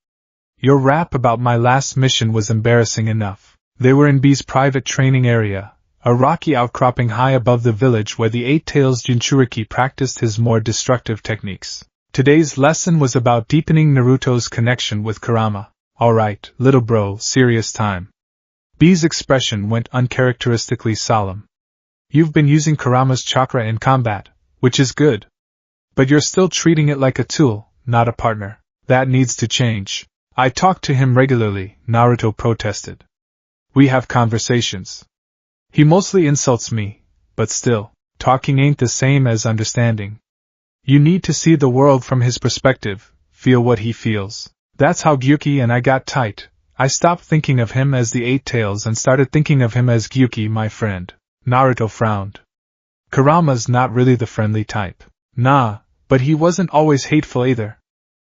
Your rap about my last mission was embarrassing enough. They were in B's private training area, a rocky outcropping high above the village where the Eight Tails Jinchuriki practiced his more destructive techniques. Today's lesson was about deepening Naruto's connection with Kurama. Alright, little bro, serious time. B's expression went uncharacteristically solemn. You've been using Kurama's chakra in combat, which is good. But you're still treating it like a tool, not a partner. That needs to change. I talk to him regularly, Naruto protested. We have conversations. He mostly insults me, but still, talking ain't the same as understanding. You need to see the world from his perspective, feel what he feels. That's how Gyuki and I got tight. I stopped thinking of him as the Eight Tails and started thinking of him as Gyuki, my friend. Naruto frowned. Kurama's not really the friendly type. Nah, but he wasn't always hateful either.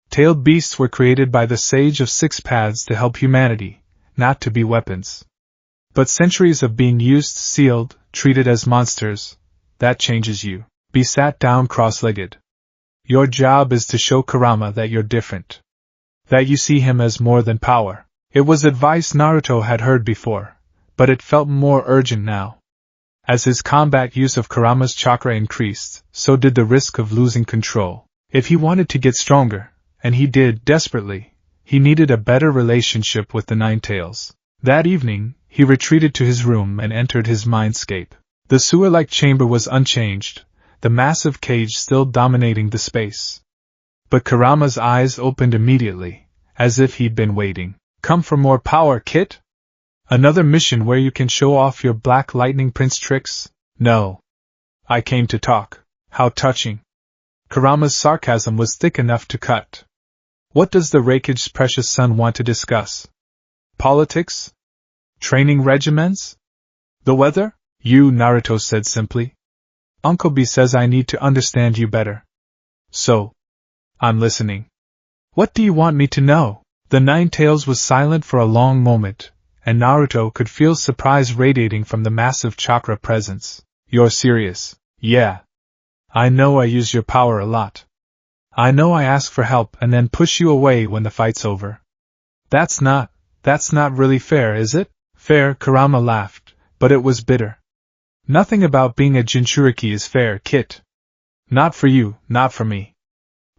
Tailed beasts were created by the Sage of Six Paths to help humanity, not to be weapons. But centuries of being used, sealed, treated as monsters, that changes you. Be sat down cross-legged. Your job is to show Kurama that you're different. That you see him as more than power. It was advice Naruto had heard before, but it felt more urgent now. As his combat use of Kurama's chakra increased, so did the risk of losing control. If he wanted to get stronger, and he did desperately, he needed a better relationship with the Nine Tails. That evening, he retreated to his room and entered his mindscape. The sewer-like chamber was unchanged, the massive cage still dominating the space. But Kurama's eyes opened immediately, as if he'd been waiting. Come for more power, Kit? Another mission where you can show off your Black Lightning Prince tricks? No. I came to talk. How touching. Kurama's sarcasm was thick enough to cut. What does the Raikage's precious son want to discuss? Politics? Training regimens? The weather? You, Naruto said simply. Uncle B says I need to understand you better. So, I'm listening. What do you want me to know? The Nine Tails was silent for a long moment, and Naruto could feel surprise radiating from the massive chakra presence. You're serious? Yeah. I know I use your power a lot. I know I ask for help and then push you away when the fight's over. That's not really fair, is it? Fair, Kurama laughed, but it was bitter. Nothing about being a Jinchuriki is fair, Kit. Not for you, not for me.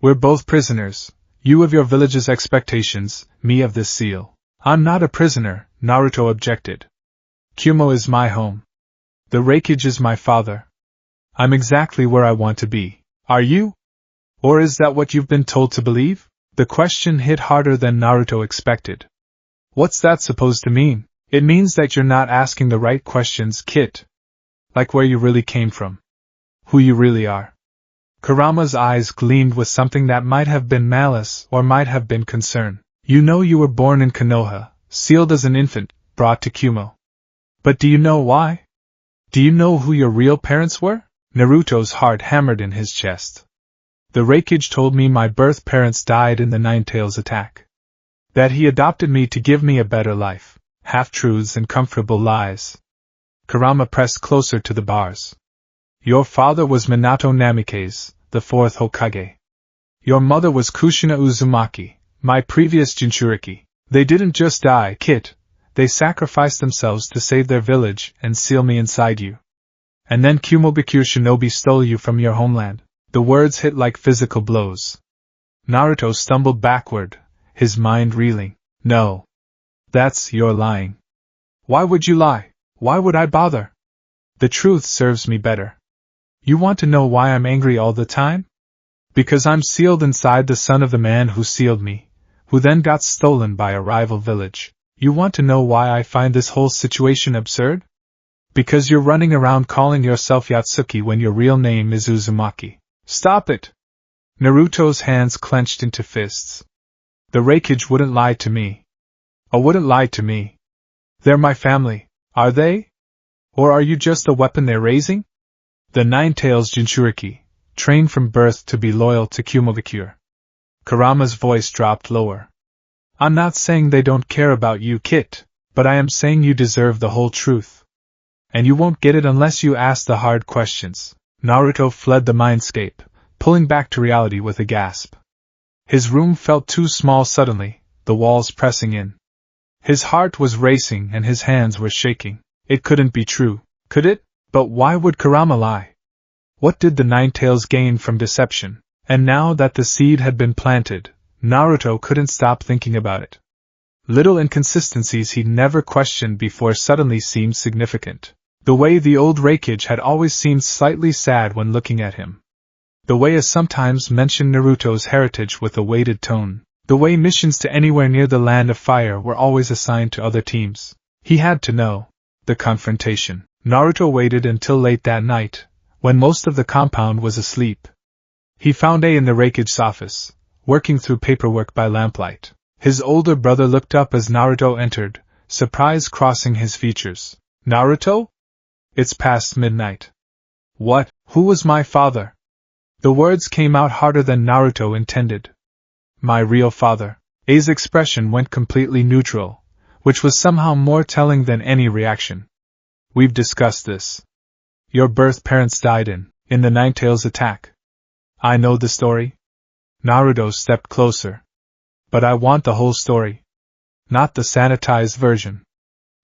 We're both prisoners, you of your village's expectations, me of this seal. I'm not a prisoner, Naruto objected. Kumo is my home. The Raikage is my father. I'm exactly where I want to be. Are you? Or is that what you've been told to believe? The question hit harder than Naruto expected. What's that supposed to mean? It means that you're not asking the right questions, Kit. Like where you really came from. Who you really are. Kurama's eyes gleamed with something that might have been malice or might have been concern. You know you were born in Konoha, sealed as an infant, brought to Kumo. But do you know why? Do you know who your real parents were? Naruto's heart hammered in his chest. The Raikage told me my birth parents died in the Nine Tails attack. That he adopted me to give me a better life. Half-truths and comfortable lies. Kurama pressed closer to the bars. Your father was Minato Namikaze, the fourth Hokage. Your mother was Kushina Uzumaki, my previous Jinchuriki. They didn't just die, Kit. They sacrificed themselves to save their village and seal me inside you. And then Kumobikyu Shinobi stole you from your homeland. The words hit like physical blows. Naruto stumbled backward, his mind reeling. No. You're lying. Why would you lie? Why would I bother? The truth serves me better. You want to know why I'm angry all the time? Because I'm sealed inside the son of the man who sealed me, who then got stolen by a rival village. You want to know why I find this whole situation absurd? Because you're running around calling yourself Yatsuki when your real name is Uzumaki. Stop it! Naruto's hands clenched into fists. The Raikage wouldn't lie to me. Wouldn't lie to me. They're my family, are they? Or are you just a weapon they're raising? The Nine-Tails Jinchuriki, trained from birth to be loyal to Kumovakure. Kurama's voice dropped lower. I'm not saying they don't care about you, Kit, but I am saying you deserve the whole truth. And you won't get it unless you ask the hard questions. Naruto fled the mindscape, pulling back to reality with a gasp. His room felt too small suddenly, the walls pressing in. His heart was racing and his hands were shaking. It couldn't be true, could it? But why would Kurama lie? What did the Nine-Tails gain from deception? And now that the seed had been planted, Naruto couldn't stop thinking about it. Little inconsistencies he'd never questioned before suddenly seemed significant. The way the old Raikage had always seemed slightly sad when looking at him. The way he sometimes mentioned Naruto's heritage with a weighted tone. The way missions to anywhere near the Land of Fire were always assigned to other teams. He had to know. The confrontation. Naruto waited until late that night, when most of the compound was asleep. He found A in the Raikage's office, working through paperwork by lamplight. His older brother looked up as Naruto entered, surprise crossing his features. Naruto? It's past midnight. What? Who was my father? The words came out harder than Naruto intended. My real father. A's expression went completely neutral, which was somehow more telling than any reaction. We've discussed this. Your birth parents died in the Nine-Tails attack. I know the story. Naruto stepped closer. But I want the whole story. Not the sanitized version.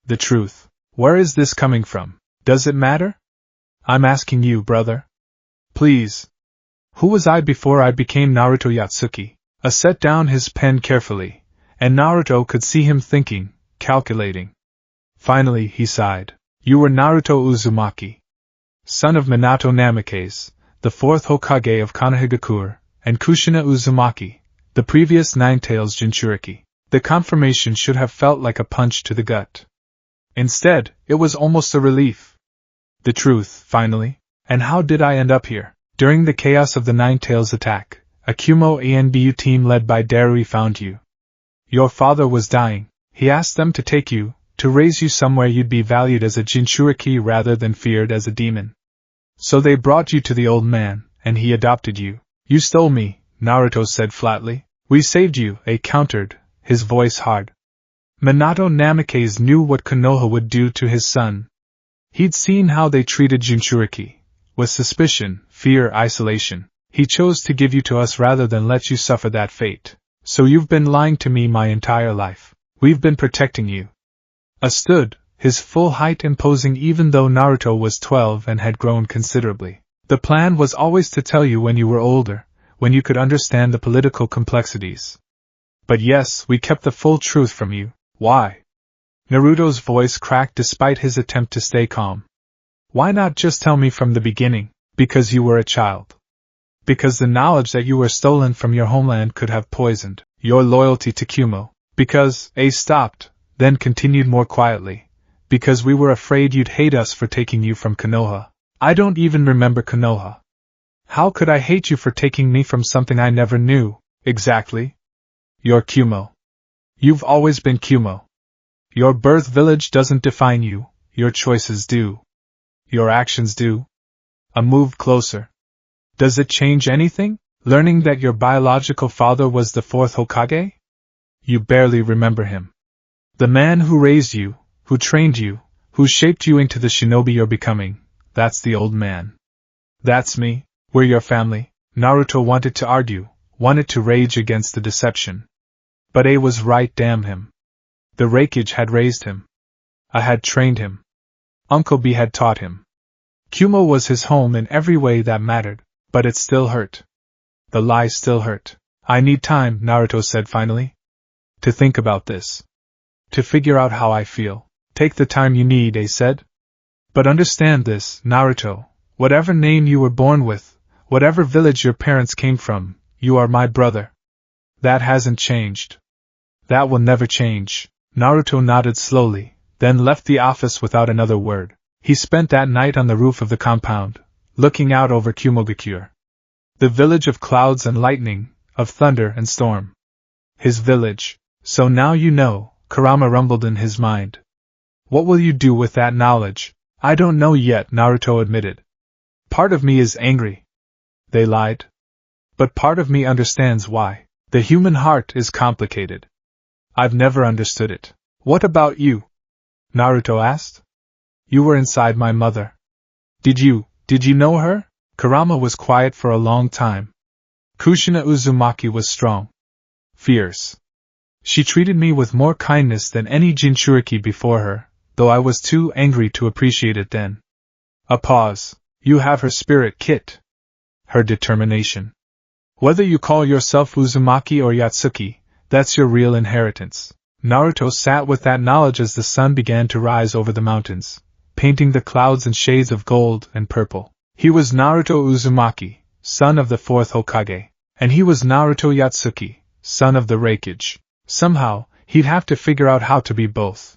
The truth. Where is this coming from? Does it matter? I'm asking you, brother. Please. Who was I before I became Naruto Yatsuki? A set down his pen carefully, and Naruto could see him thinking, calculating. Finally he sighed. You were Naruto Uzumaki, son of Minato Namikaze, the fourth Hokage of Konohagakure, and Kushina Uzumaki, the previous Nine-Tails Jinchuriki. The confirmation should have felt like a punch to the gut. Instead, it was almost a relief. The truth, finally. And how did I end up here? During the chaos of the Nine-Tails attack, a Kumo ANBU team led by Darui found you. Your father was dying. He asked them to take you, to raise you somewhere you'd be valued as a Jinchuriki rather than feared as a demon. So they brought you to the old man, and he adopted you. You stole me, Naruto said flatly. We saved you, A countered, his voice hard. Minato Namikaze knew what Konoha would do to his son. He'd seen how they treated Jinchuriki, with suspicion, fear, isolation. He chose to give you to us rather than let you suffer that fate. So you've been lying to me my entire life. We've been protecting you. Stood, his full height imposing even though Naruto was 12 and had grown considerably. The plan was always to tell you when you were older, when you could understand the political complexities. But yes, we kept the full truth from you. Why? Naruto's voice cracked despite his attempt to stay calm. Why not just tell me from the beginning? Because you were a child. Because the knowledge that you were stolen from your homeland could have poisoned your loyalty to Kumo. Because, A stopped, then continued more quietly. Because we were afraid you'd hate us for taking you from Konoha. I don't even remember Konoha. How could I hate you for taking me from something I never knew? Exactly. You're Kumo. You've always been Kumo. Your birth village doesn't define you, your choices do. Your actions do. A move closer. Does it change anything, learning that your biological father was the fourth Hokage? You barely remember him. The man who raised you, who trained you, who shaped you into the shinobi you're becoming, that's the old man. That's me, we're your family. Naruto wanted to argue, wanted to rage against the deception. But A was right, damn him. The Raikage had raised him. I had trained him. Uncle B had taught him. Kumo was his home in every way that mattered, but it still hurt. The lie still hurt. I need time, Naruto said finally. To think about this. To figure out how I feel. Take the time you need, A said. But understand this, Naruto, whatever name you were born with, whatever village your parents came from, you are my brother. That hasn't changed. That will never change. Naruto nodded slowly, then left the office without another word. He spent that night on the roof of the compound, looking out over Kumogakure. The village of clouds and lightning, of thunder and storm. His village. So now you know, Kurama rumbled in his mind. What will you do with that knowledge? I don't know yet, Naruto admitted. Part of me is angry. They lied. But part of me understands why. The human heart is complicated. I've never understood it. What about you? Naruto asked. You were inside my mother. Did you know her? Kurama was quiet for a long time. Kushina Uzumaki was strong. Fierce. She treated me with more kindness than any Jinchuriki before her, though I was too angry to appreciate it then. A pause. You have her spirit, Kit. Her determination. Whether you call yourself Uzumaki or Yatsuki, that's your real inheritance. Naruto sat with that knowledge as the sun began to rise over the mountains, painting the clouds in shades of gold and purple. He was Naruto Uzumaki, son of the fourth Hokage, and he was Naruto Yatsuki, son of the Raikage. Somehow, he'd have to figure out how to be both.